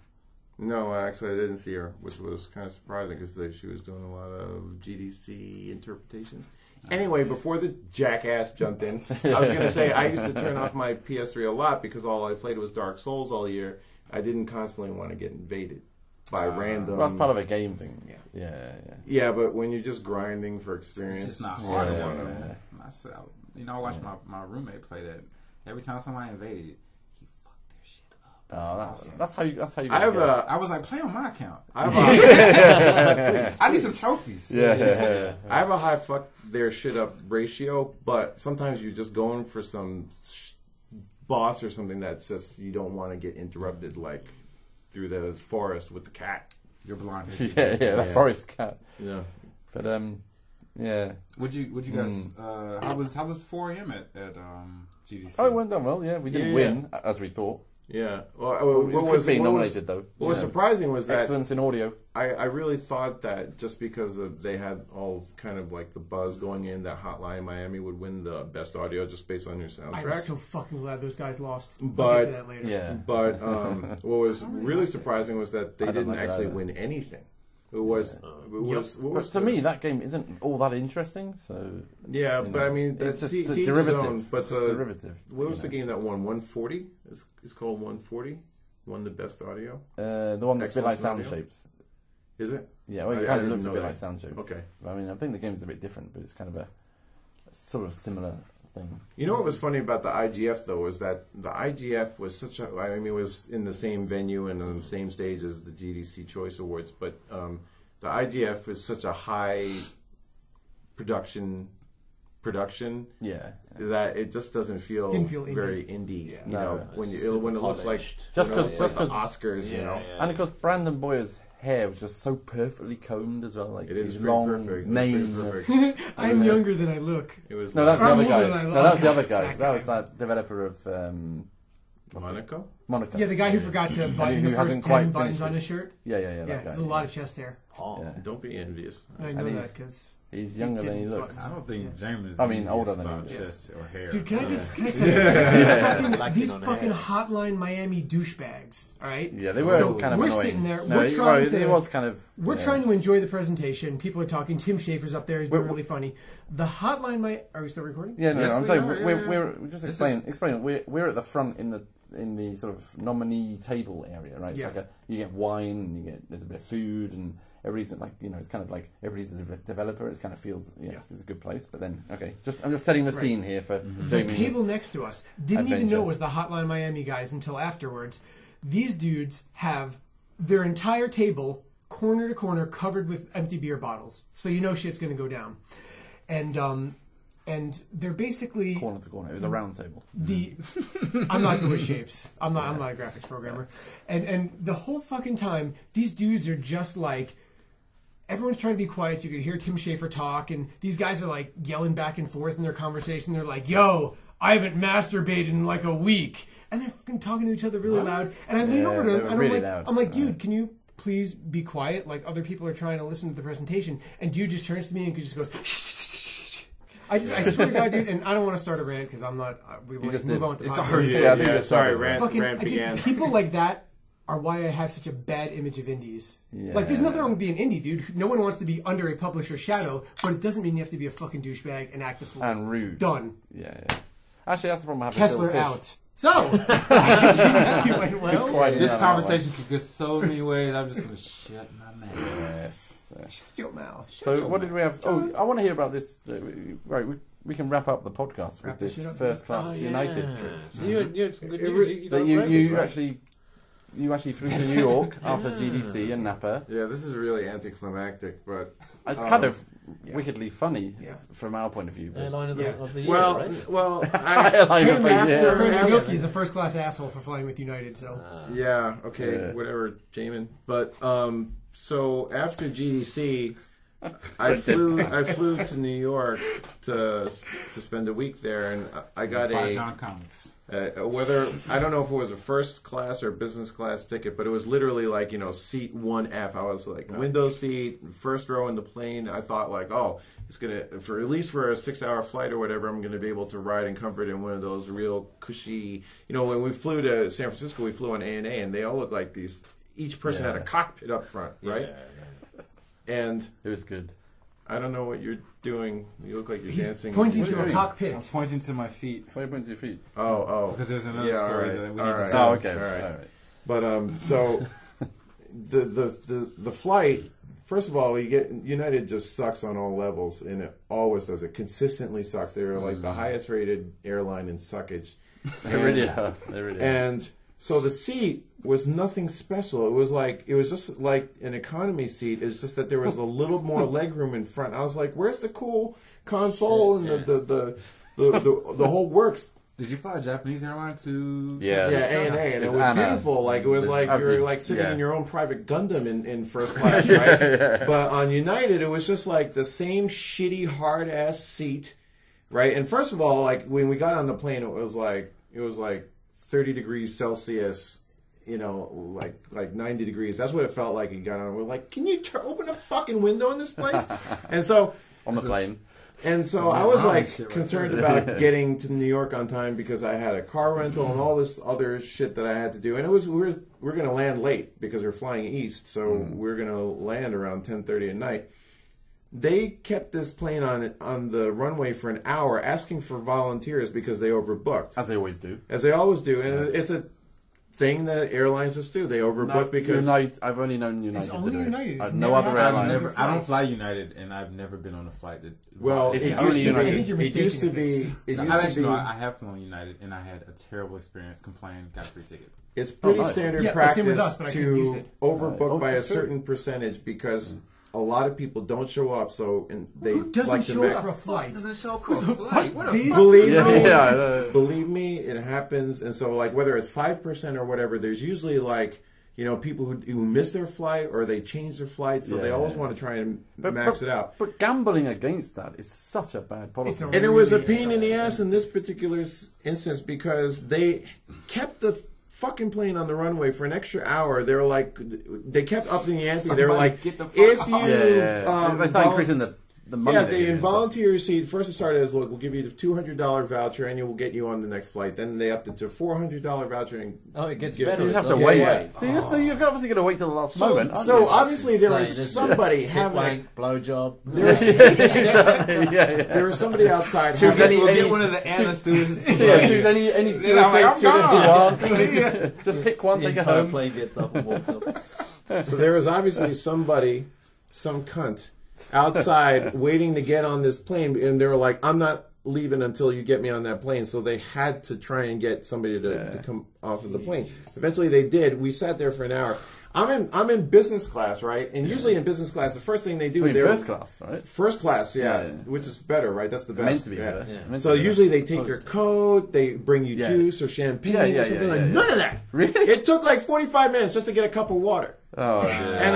No, actually, I didn't see her, which was kind of surprising because she was doing a lot of GDC interpretations. Anyway, before the jackass jumped in, I was going to say I used to turn off my PS3 a lot because all I played was Dark Souls all year. I didn't constantly want to get invaded by random. Well, that's part of a game thing. Yeah, but when you're just grinding for experience, It's just not I hard. don't wanna- Myself, I watched my roommate play that. Every time somebody invaded, he fucked their shit up. That's how you. I have a. I was like, play on my account. I have a I need some trophies. Yeah. I have a high fuck their shit up ratio, but sometimes you're just going for some boss or something that's just you don't want to get interrupted, like through the forest with the cat. You're blind. That forest cat. Yeah. But yeah. Would you guys? How was 4 a.m. at GDC? Oh, it went down well. Yeah, we didn't Yeah. win as we thought. Yeah. Well, It was being nominated though. What was surprising was that Excellence in audio. I really thought that just because they had all kind of like the buzz going in, that Hotline Miami would win the best audio just based on your I was soundtrack. so fucking glad those guys lost. I'll But- get to that later. Yeah. But what was really surprising was that they I don't didn't like it actually either. win anything. It was, what But was to me, that game isn't all that interesting. So yeah, you but know, I mean, it's just to the each his derivative. own, but It's just derivative. what was the game that won 140? It's called 140. Won the best audio. The one that's a bit like Excellence in Sound audio? Shapes. Is it? Yeah, well, I it kind of didn't looks a know bit that. like Sound Shapes. Okay. I mean, I think the game's a bit different, but it's kind of a sort of similar thing. You know what was funny about the IGF though was that the IGF was such a. I mean, it was in the same venue and on the same stage as the GDC Choice Awards, but the IGF is such a high production Yeah. that it just doesn't feel, Didn't feel indie. very indie. You No. know, when it looks like Just when it 'cause- looks just like the Oscars, you know. And of course, Brandon Boyer's hair was just so perfectly combed as well. Like It is his pretty long perfect. It was mane. pretty perfect. I'm younger than I look. It was No, that's the I'm other guy. older than I No, look. that was the other guy. That That guy. was that developer of Monaco. Monaco. Yeah, the guy who forgot to button who the first hasn't 10 quite buttons finished on it. his shirt. Yeah, Yeah, that guy. there's a lot of chest hair. Oh. Yeah. Don't be envious. I know And that because... He's younger than he didn't looks. I don't think James is. I mean, older than about him. chest or hair. Dude, can I tell you, Lacking these on fucking hair. Hotline Miami douchebags, all right? Yeah, they were So kind of we're annoying. sitting there, No, we're trying it to- was kind of. We're yeah. trying to enjoy the presentation. People are talking. Tim Schafer's up there. He's been We're- really funny. The Hotline Miami... Are we still recording? Yeah, no, Yes, I'm we saying are, we're just This explain. We're at the front in the sort of nominee table area, right? It's Yeah. like you get wine, and there's a bit of food, and everybody's like, it's kind of like everybody's a developer. It kind of feels it's a good place. But then, okay, I'm just setting the Right. scene here for The Jamie's table next to us didn't even adventure. know it was the Hotline Miami guys until afterwards. These dudes have their entire table, corner to corner, covered with empty beer bottles. So you know shit's going to go down. And and they're basically corner to corner. It was a round table. I'm not good with shapes. I'm not a graphics programmer, and the whole fucking time these dudes are just like. Everyone's trying to be quiet. So you could hear Tim Schafer talk, and these guys are like yelling back and forth in their conversation. They're like, "Yo, I haven't masturbated in like a week," and they're fucking talking to each other really loud. And I lean over to them, and really loud. I'm like, "Dude, can you please be quiet? Like other people are trying to listen to the presentation." And dude just turns to me and just goes, "Shh." I swear to God, dude, and I don't want to start a rant because I'm not. We will move on with the podcast. Sorry, rant began. People like that are why I have such a bad image of indies. Yeah. Like, there's nothing wrong with being indie, dude. No one wants to be under a publisher's shadow, but it doesn't mean you have to be a fucking douchebag and act a fool. And rude. Done. Yeah. Actually, that's the problem I have Kessler with fish. out. So, GDC went well. This conversation could go so many ways. I'm just going to shut my mouth. Yes. Shut your mouth. So what did we have? Oh, I want to hear about this. Right, we can wrap up the podcast with this first class United trip. So you had some good news. You actually flew to New York after GDC and Napa. Yeah, this is really anticlimactic, but It's kind of wickedly funny from our point of view. Airline of the year, well, right? well, Apparently, after Milky is a first-class asshole for flying with United, so... yeah, okay, whatever, Jamin. But so after GDC, I flew to New York to spend a week there, and I got John Comics. Whether I don't know if it was a first class or business class ticket, but it was literally like seat 1F. I was like window seat, first row in the plane. I thought like, oh, it's gonna for at least for a 6-hour flight or whatever, I'm gonna be able to ride in comfort in one of those real cushy. When we flew to San Francisco, we flew on ANA, and they all looked like these. Each person had a cockpit up front, right? Yeah. And it was good. I don't know what you're doing. You look like you're He's dancing. pointing to a cockpit. I'm pointing to my feet. Why are you pointing to your feet? Oh. Because there's another story that we need to right. tell. Oh, okay. All right. All right. But so the flight. First of all, United just sucks on all levels, and it always does. It consistently sucks. They were like the highest rated airline in suckage. They really are. And so the seat was nothing special. It was just like an economy seat. It's just that there was a little more leg room in front. I was like, "Where's the cool console and the whole works?" Did you fly a Japanese airline to? Yeah, ANA, and it was beautiful. Like it was like you were like sitting in your own private Gundam in first class, right? But on United, it was just like the same shitty hard ass seat, right? And first of all, like when we got on the plane, it was like 30 degrees Celsius. Like 90 degrees. That's what it felt like. He got on. We're like, can you open a fucking window in this place? And so on the plane. And so I was like concerned about getting to New York on time because I had a car rental and all this other shit that I had to do. And it was we're going to land late because we're flying east, so we're going to land around 10:30 at night. They kept this plane on the runway for an hour, asking for volunteers because they overbooked, as they always do. And it's a thing that airlines just do. They overbook because I've only known United. It's only United. It's no other airline. I don't fly United, and I've never been on a flight that. It used to be. I have flown United, and I had a terrible experience. Complained, got a free ticket. It's pretty standard practice to overbook by a sure. certain percentage because a lot of people don't show up. So they who doesn't like show up for a flight? Doesn't show up for a flight. What a Believe me, it happens. And so like whether it's 5% or whatever, there's usually like people who miss their flight or they change their flight, so they always want to try and max it out. But gambling against that is such a bad policy. And it was a pain in the ass in this particular instance because they kept the fucking plane on the runway for an extra hour. They were like, they kept upping the ante. They were like, get the fuck if you, they started increasing the money. Yeah, they volunteer your seat. First, it started as, look, we'll give you the $200 voucher and we'll get you on the next flight. Then they upped it to a $400 voucher. And it gets better. You have to wait. So you're obviously going to wait till the last moment. So obviously there was somebody having a blowjob. There was somebody outside. Get one of the Anna students. Choose any stewardess you want. Just pick one, take it home. The plane gets up and walks up. So there was obviously some cunt outside waiting to get on this plane, and they were like, I'm not leaving until you get me on that plane. So they had to try and get somebody to come off of the plane. Eventually they did. We sat there for an hour. I'm in business class, right? And usually in business class, the first thing they do... first class, right? First class, yeah. Which is better, right? That's the best. Meant to be better. Yeah. So usually they take your coat, they bring you juice or champagne or something none of that. Really? It took like 45 minutes just to get a cup of water. Oh, yeah. And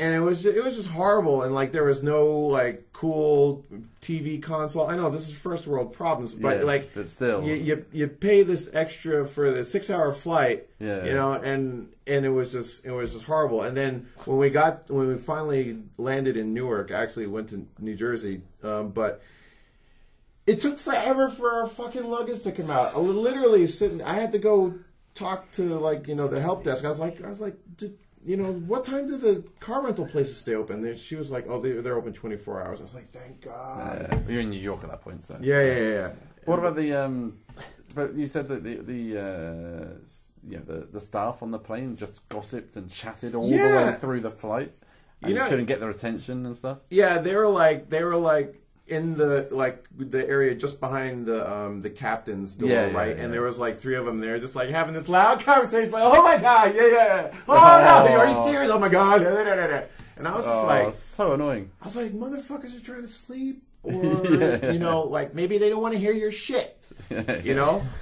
and it was just horrible. And like there was no like cool TV console. I know this is first world problems, but but still, you pay this extra for the 6-hour flight. Yeah. You know, and it was just horrible. And then when we finally landed in Newark, I actually went to New Jersey, but it took forever for our fucking luggage to come out. I was literally sitting. I had to go talk to the help desk. I was like, what time do the car rental places stay open? She was like, oh, they're open 24 hours. I was like, thank God. You're in New York at that point, so. Yeah. What about the? But you said that the staff on the plane just gossiped and chatted all the way through the flight, and you couldn't get their attention and stuff. Yeah, they were like in the area just behind the captain's door, right? And there was like 3 of them there, just like having this loud conversation, like, "Oh my God, yeah, oh no, are you serious? Oh my God!" And I was just like, so annoying. I was like, "Motherfuckers are trying to sleep, or like maybe they don't want to hear your shit."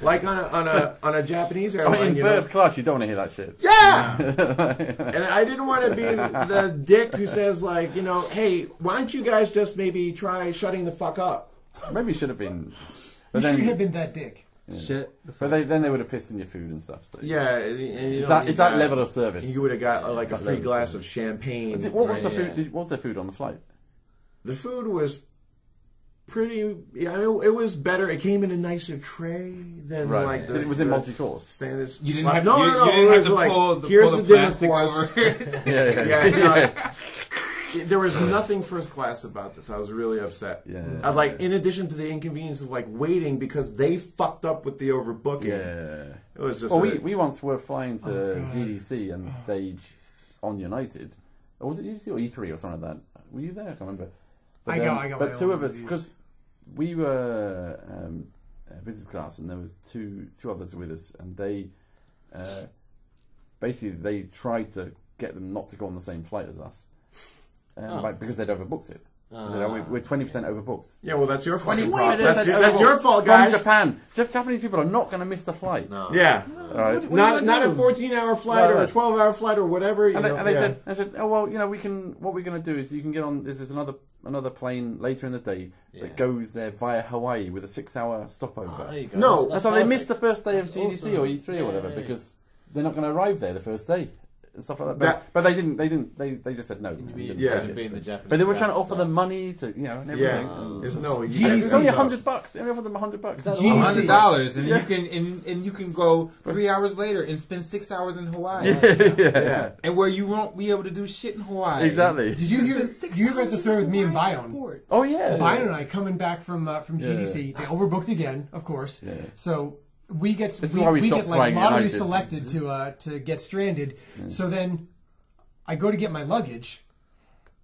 Like on a Japanese airline. In first class, you don't want to hear that shit. Yeah. And I didn't want to be the dick who says like, hey, why don't you guys just maybe try shutting the fuck up? Maybe you should have been. You should have been that dick. Yeah. Shit. But then they would have pissed in your food and stuff. So. Yeah. And is that level of service? You would have got like a free glass of champagne. What was the food? What was the food on the flight? The food was pretty. It was better. It came in a nicer tray than like the. Was it multi-course? You didn't have no. You didn't have to pull here's the different course. Yeah. There was nothing first class about this. I was really upset. Yeah. In addition to the inconvenience of like waiting because they fucked up with the overbooking. Yeah. It was just. Well, we once were flying to GDC and they on United. Or was it GDC or E3 or something like that? Were you there? I can't remember. But, I got. But 2 of us, because we were business class, and there was two others with us, and they basically they tried to get them not to go on the same flight as us, because they'd overbooked it. We're 20% overbooked. Yeah, well, that's your fault. That's your fault, guys. From Japan. Japanese people are not going to miss the flight. No. Yeah. All right. Not a 14-hour flight or a 12-hour flight or whatever. And they said, oh well, we can. What we're going to do is you can get on. There's another plane later in the day that goes there via Hawaii with a 6-hour stopover. No, that's how they missed the first day of GDC or E3 or whatever because they're not going to arrive there the first day. And stuff like that. But they didn't. They just said no. But they were trying to offer them money to and everything. Yeah. It's only $100. They only offered them $100. $100, and you can go 3 hours later and spend 6 hours in Hawaii. Yeah. And where you won't be able to do shit in Hawaii. Exactly. Did you hear about the story with me and Bion? Oh yeah. Bion and I coming back from GDC. They overbooked again, of course. Yeah. So. We get like lottery selected to get stranded. So then I go to get my luggage,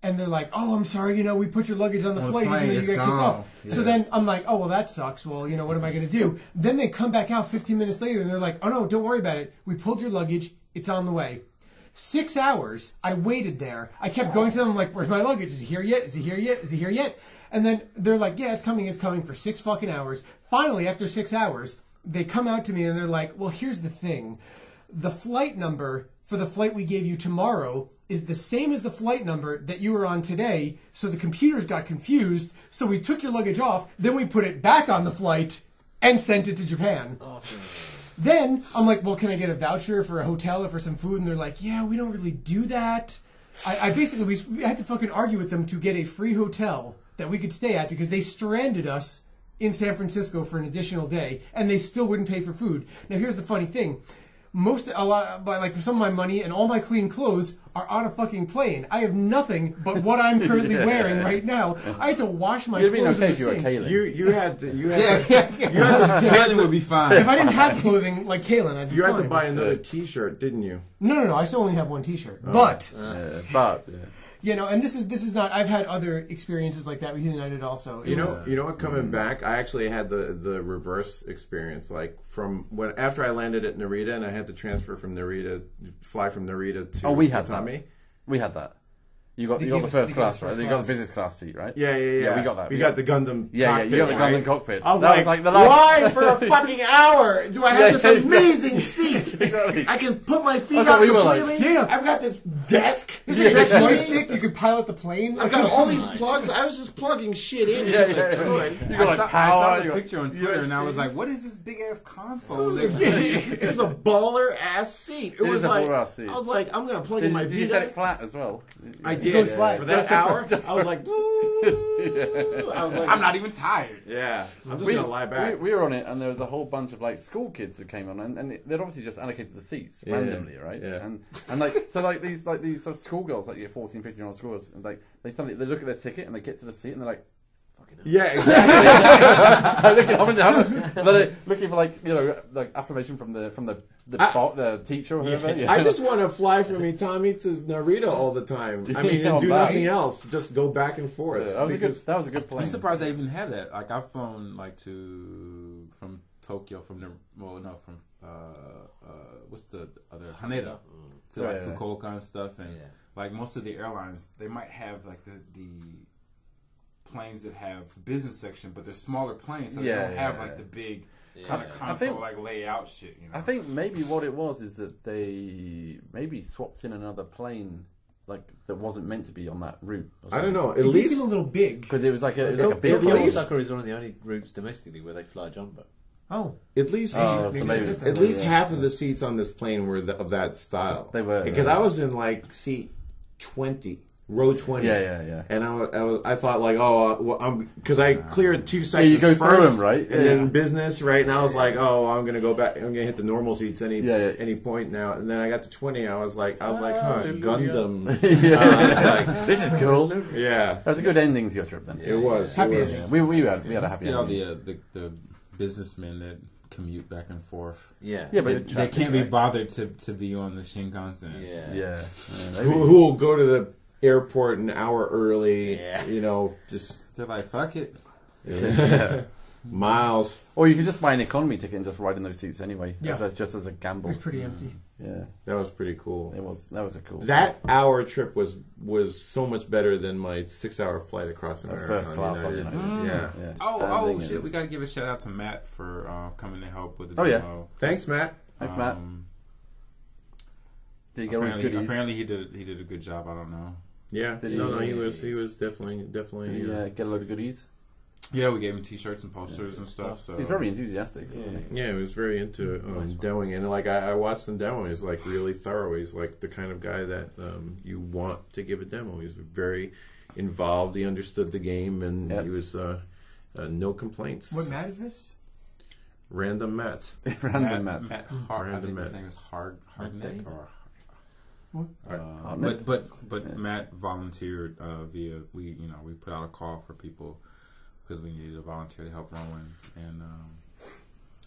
and they're like, "Oh, I'm sorry, we put your luggage on the flight, even though you got kicked off." Yeah. So then I'm like, "Oh, well, that sucks. Well, what am I going to do?" Then they come back out 15 minutes later, and they're like, "Oh no, don't worry about it. We pulled your luggage. It's on the way." 6 hours. I waited there. I kept going to them like, "Where's my luggage? Is he here yet? Is he here yet? Is he here yet?" And then they're like, "Yeah, it's coming for 6 fucking hours." Finally, after 6 hours. They come out to me and they're like, well, here's the thing. The flight number for the flight we gave you tomorrow is the same as the flight number that you were on today. So the computers got confused. So we took your luggage off. Then we put it back on the flight and sent it to Japan. Awesome. Then I'm like, well, can I get a voucher for a hotel or for some food? And they're like, yeah, we don't really do that. I basically, we had to fucking argue with them to get a free hotel that we could stay at because they stranded us in San Francisco for an additional day, and they still wouldn't pay for food. Now, here's the funny thing: some of my money and all my clean clothes are on a fucking plane. I have nothing but what I'm currently wearing right now. I had to wash my clothes in the sink. You had to. Kaylin would be fine. If I didn't have clothing like Kaylin, I'd be fine. You had to buy another T-shirt, didn't you? No. I still only have one T-shirt, but. And this is not. I've had other experiences like that with United also. You know what? Coming back, I actually had the reverse experience. Like after I landed at Narita, and I had to transfer from Narita, fly from Narita to we had Utami. that. We had that. You got the first class, right? You got the business class seat, right? Yeah. We got that. We got the Gundam. Yeah, cockpit, you got the Gundam right? cockpit. I was like why for a fucking hour do I have this amazing seat? Exactly. I can put my feet That's up what we were completely. like. I've got this desk. There's like a joystick. You could pilot the plane. I've got all these plugs. I was just plugging shit in. Yeah. Good. You got like power. I saw the picture on Twitter, and I was like, "What is this big ass console?" It was a baller ass seat. It was a like baller ass seat. I was like, I'm gonna plug in my Did you Vita. set it flat as well? I did. It goes flat. For that hour, I was like, I was like, I'm not even tired. Yeah, I'm just gonna lie back. We were on it, and there was a whole bunch of like school kids who came on, and they'd obviously just allocated the seats randomly, right? Yeah. And like these sort of schoolgirls, like your 14, 15-year-old schoolgirls, and like they look at their ticket and they get to the seat and they're like, Yeah, exactly. looking for like affirmation from the teacher or whoever. I just want to fly from Itami to Narita all the time. I mean, and do nothing else. Just go back and forth. Yeah, that was a good plane. I'm surprised they even have that. Like I've flown from Tokyo what's the other Haneda to Fukuoka and stuff, and like most of the airlines they might have like the planes that have business section, but they're smaller planes, so they don't have like the big kind of console like layout shit. I think maybe what it was is that they maybe swapped in another plane like that wasn't meant to be on that route. I don't know. It did seem a little big because it was like a big. Osaka is one of the only routes domestically where they fly jumbo. Oh, at least half of the seats on this plane were of that style. They were because I was in like seat 20. Row 20. Yeah. And I thought like, because I cleared 2 sections you go first, through them, right? And then business, right? And I was like, I'm gonna go back. I'm gonna hit the normal seats any point now. And then I got to 20. I was like, Gundam. This is cool. Yeah, that was a good ending to your trip then. It was. Happy ending. We had a happy ending. All the businessmen that commute back and forth. Yeah, but they can't be bothered to be on the Shinkansen. Yeah. Who will go to the airport an hour early, just they're like, fuck it. Miles. Or you could just buy an economy ticket and just ride in those seats anyway. Yeah. Just as a gamble. It was pretty empty. Yeah. That was pretty cool. That was a cool. That hour trip was so much better than my 6-hour flight across America. First class on United. Yeah. Oh shit! We got to give a shout out to Matt for coming to help with the demo. Thanks, Matt. Thanks, Matt. Did he get all his goodies? Apparently he did a good job. I don't know. Yeah. He was definitely. Did he get a load of goodies? Yeah, we gave him T-shirts and posters and stuff. So he's very enthusiastic. Yeah, he was very into demoing, and like I watched him demo. He's like really thorough. He's like the kind of guy that you want to give a demo. He's very involved. He understood the game, and he was no complaints. What Matt is this? Random Matt. Random Matt. I think his name is Hardneck or. What? But Matt volunteered via we put out a call for people because we needed a volunteer to help Rowan, and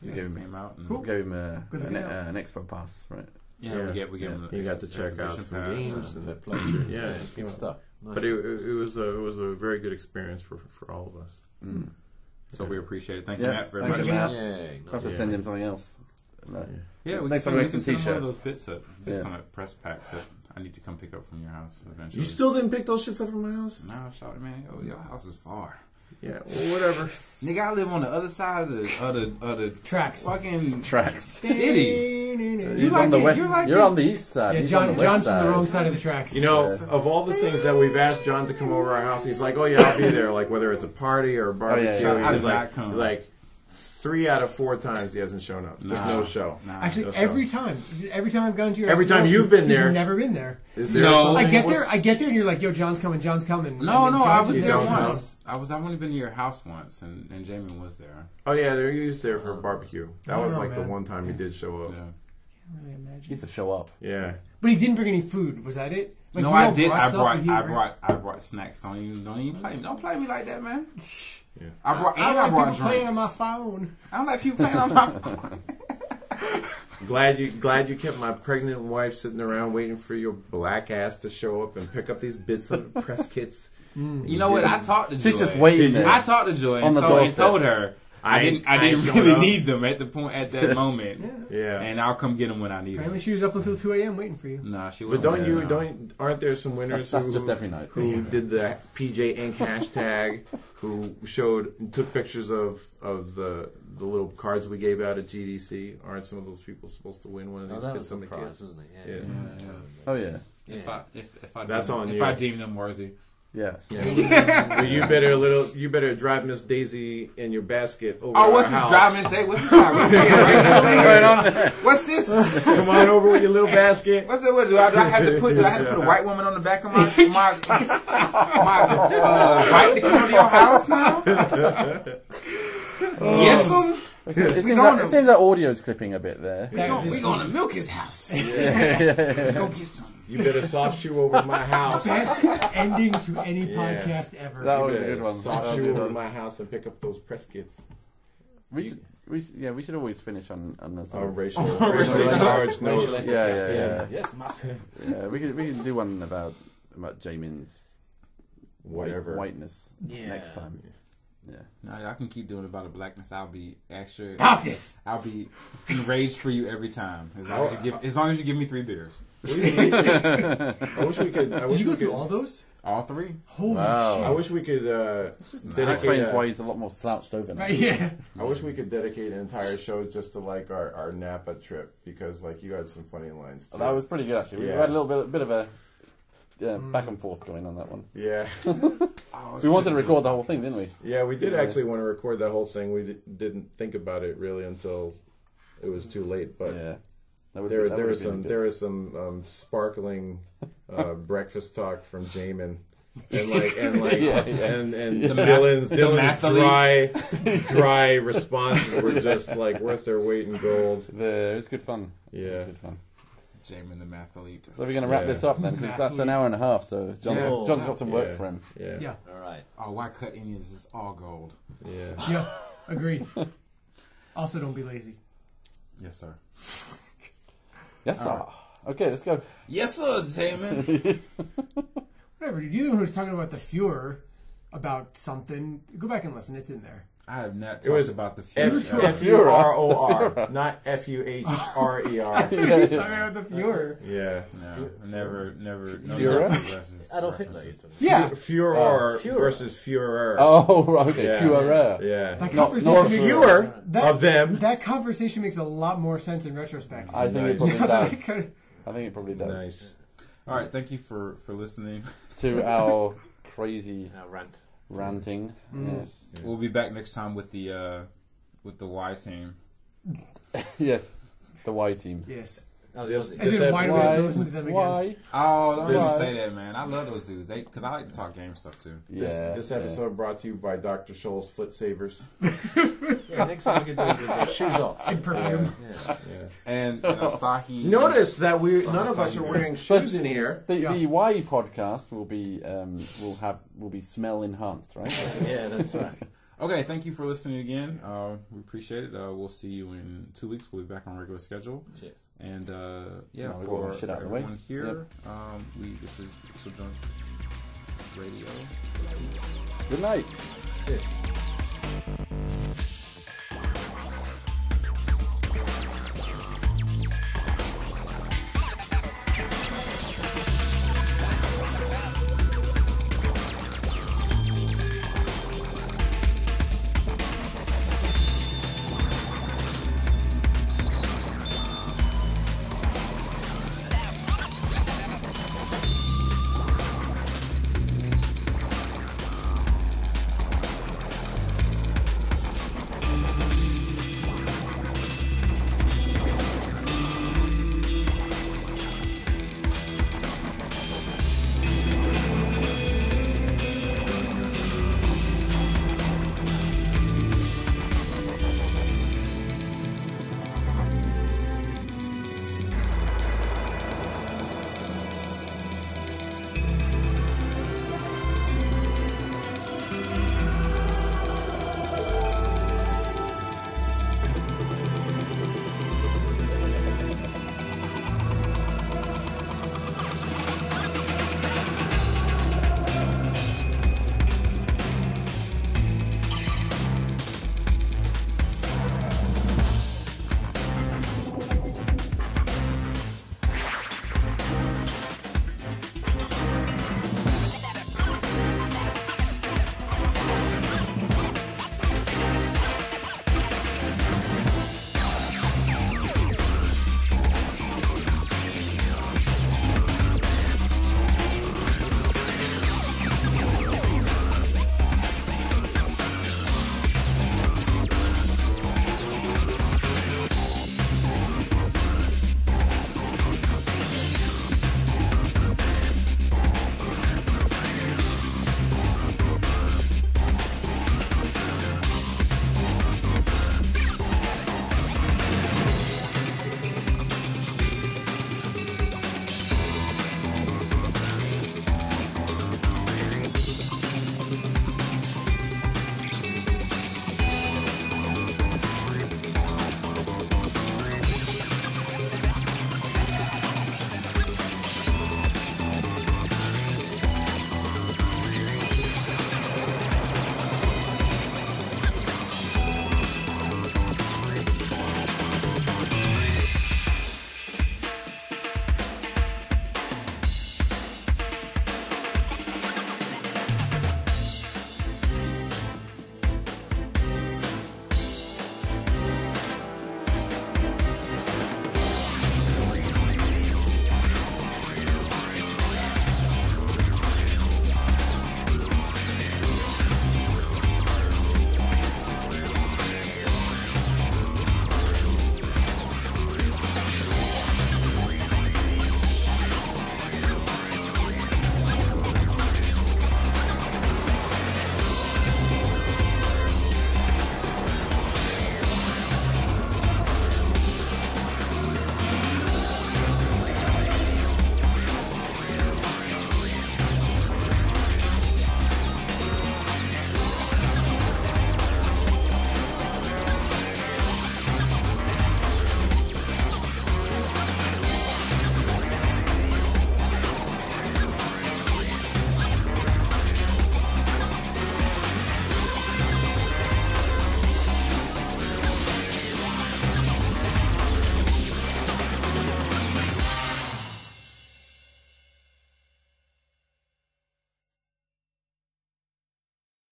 he came out and gave him an expo pass, right? Yeah, we gave him. He got to check out some games and pleasure. Yeah, good stuff. Nice. But it was a very good experience for all of us. Mm. So we appreciate it. Thank you, Matt, very much. We'll have to send him something else. Yeah, we can send make some T-shirts. Those BitSummit press packs that I need to come pick up from your house eventually. You still didn't pick those shits up from my house? No, sorry, man. Your house is far. Yeah, well, whatever. Nigga, I live on the other side of the tracks. Fucking tracks. City. You're on the west. You're on the east side. Yeah, John's from the wrong side of the tracks. Of all the things that we've asked John to come over our house, he's like, "Oh yeah, I'll be there." Like whether it's a party or a barbecue, he's like 3 out of 4 times he hasn't shown up. Just no show. Actually, every time I've gone to your every time you've been there, he's never been there. Is there? No, I get there, and you're like, "Yo, John's coming." No, I was there once. I've only been to your house once, and Jamie was there. Oh yeah, he was there for a barbecue. That was like the one time he did show up. Yeah. Can't really imagine. He used to show up. Yeah, but he didn't bring any food. Was that it? Like, no, I did. I brought snacks. Don't even play me. Don't play me like that, man. Yeah. I brought drinks. Playing on my phone. I don't like people playing on my phone. Glad you kept my pregnant wife sitting around waiting for your black ass to show up and pick up these BitSummit press kits. You know what? I talked to Joy. She's just waiting there. I talked to Joy and told her I didn't really need them at that moment. Yeah. And I'll come get them when I need them. Apparently she was up until 2 a.m. waiting for you. Nah, she But wasn't. aren't there some winners That's just every night. who did the PJ Inc. hashtag, who took pictures of the little cards we gave out at GDC? Aren't some of those people supposed to win one of these BitSummit kits? Wasn't it? Yeah. Oh yeah. If I deem them worthy. Yes. Yeah. Well, you better drive Miss Daisy in your basket over. Oh, what's this driving this day? What's this driving? What's this? Come on over with your little basket. What's it? What do I have to put? Do I have to put a white woman on the back of my bike to come to your house now? Yes, It seems that audio's clipping a bit there. We're going to milk his house. Go get some. You better soft shoe over my house. Best ending to any podcast ever. That was a good one. Soft shoe over my house and pick up those press kits. We should always finish on a sort of racially charged note. Yeah. Yes, massive. Yeah, we can do one about Jamin's whiteness next time. Yeah. No, I can keep doing it about the blackness. I'll be extra. Darkness. I'll be enraged for you every time. As long as you give me 3 beers. I wish we could. Did you go through all those? All 3. Holy shit! I wish we could. That explains why he's a lot more slouched over now. Right, yeah. I wish we could dedicate an entire show just to like our Napa trip, because like you had some funny lines too. That was pretty good actually. We had a little bit of a back and forth going on that one. Yeah. We wanted to record the whole thing, didn't we? Yeah, we did actually want to record the whole thing. We didn't think about it really until it was too late. But there was some sparkling breakfast talk from Jamin. And Dylan's dry responses were just like worth their weight in gold. It was good fun. Yeah. It was good fun. Jamin the mathlete. So we're going to wrap this up then, because that's an hour and a half, so John's got some work for him. Yeah. All right. Oh, why cut any of this? It's all gold. Yeah. Yeah, agreed. Also, don't be lazy. Yes, sir. Yes, sir. Okay, let's go. Yes, sir, Jamin. Whatever, dude. You who was talking about the Fuhrer about something. Go back and listen. It's in there. I have not talked about the Fuhrer. F-U-R-O-R, not F-U-H-R-E-R. He was talking about the Fuhrer. Yeah. No, never. Fuhrer? Adolf Hitler. Yeah. Führer versus Führer. Oh, okay. Yeah. Führer. Yeah. That conversation Nor makes fewer of them. That conversation makes a lot more sense in retrospect. I think it probably does. I think it probably does. Nice. All right, thank you for listening to our crazy ranting. Yes. We'll be back next time with the Y team. Yes, the Y team. Yes. As in, why do we have to listen to them again? Why? Oh, don't even say that, man. I love those dudes. Because I like to talk game stuff too. This episode brought to you by Dr. Scholl's Foot Savers. Yeah, next time we could do it with the shoes off. And perfume. Yeah. And Asahi. Notice that none of us are wearing shoes in here. The Y podcast will be smell enhanced, right? Yeah, that's right. Okay, thank you for listening again. We appreciate it. We'll see you in 2 weeks. We'll be back on regular schedule. Cheers. And for everyone here, this is PixelJunk Radio. Good night. Cheers.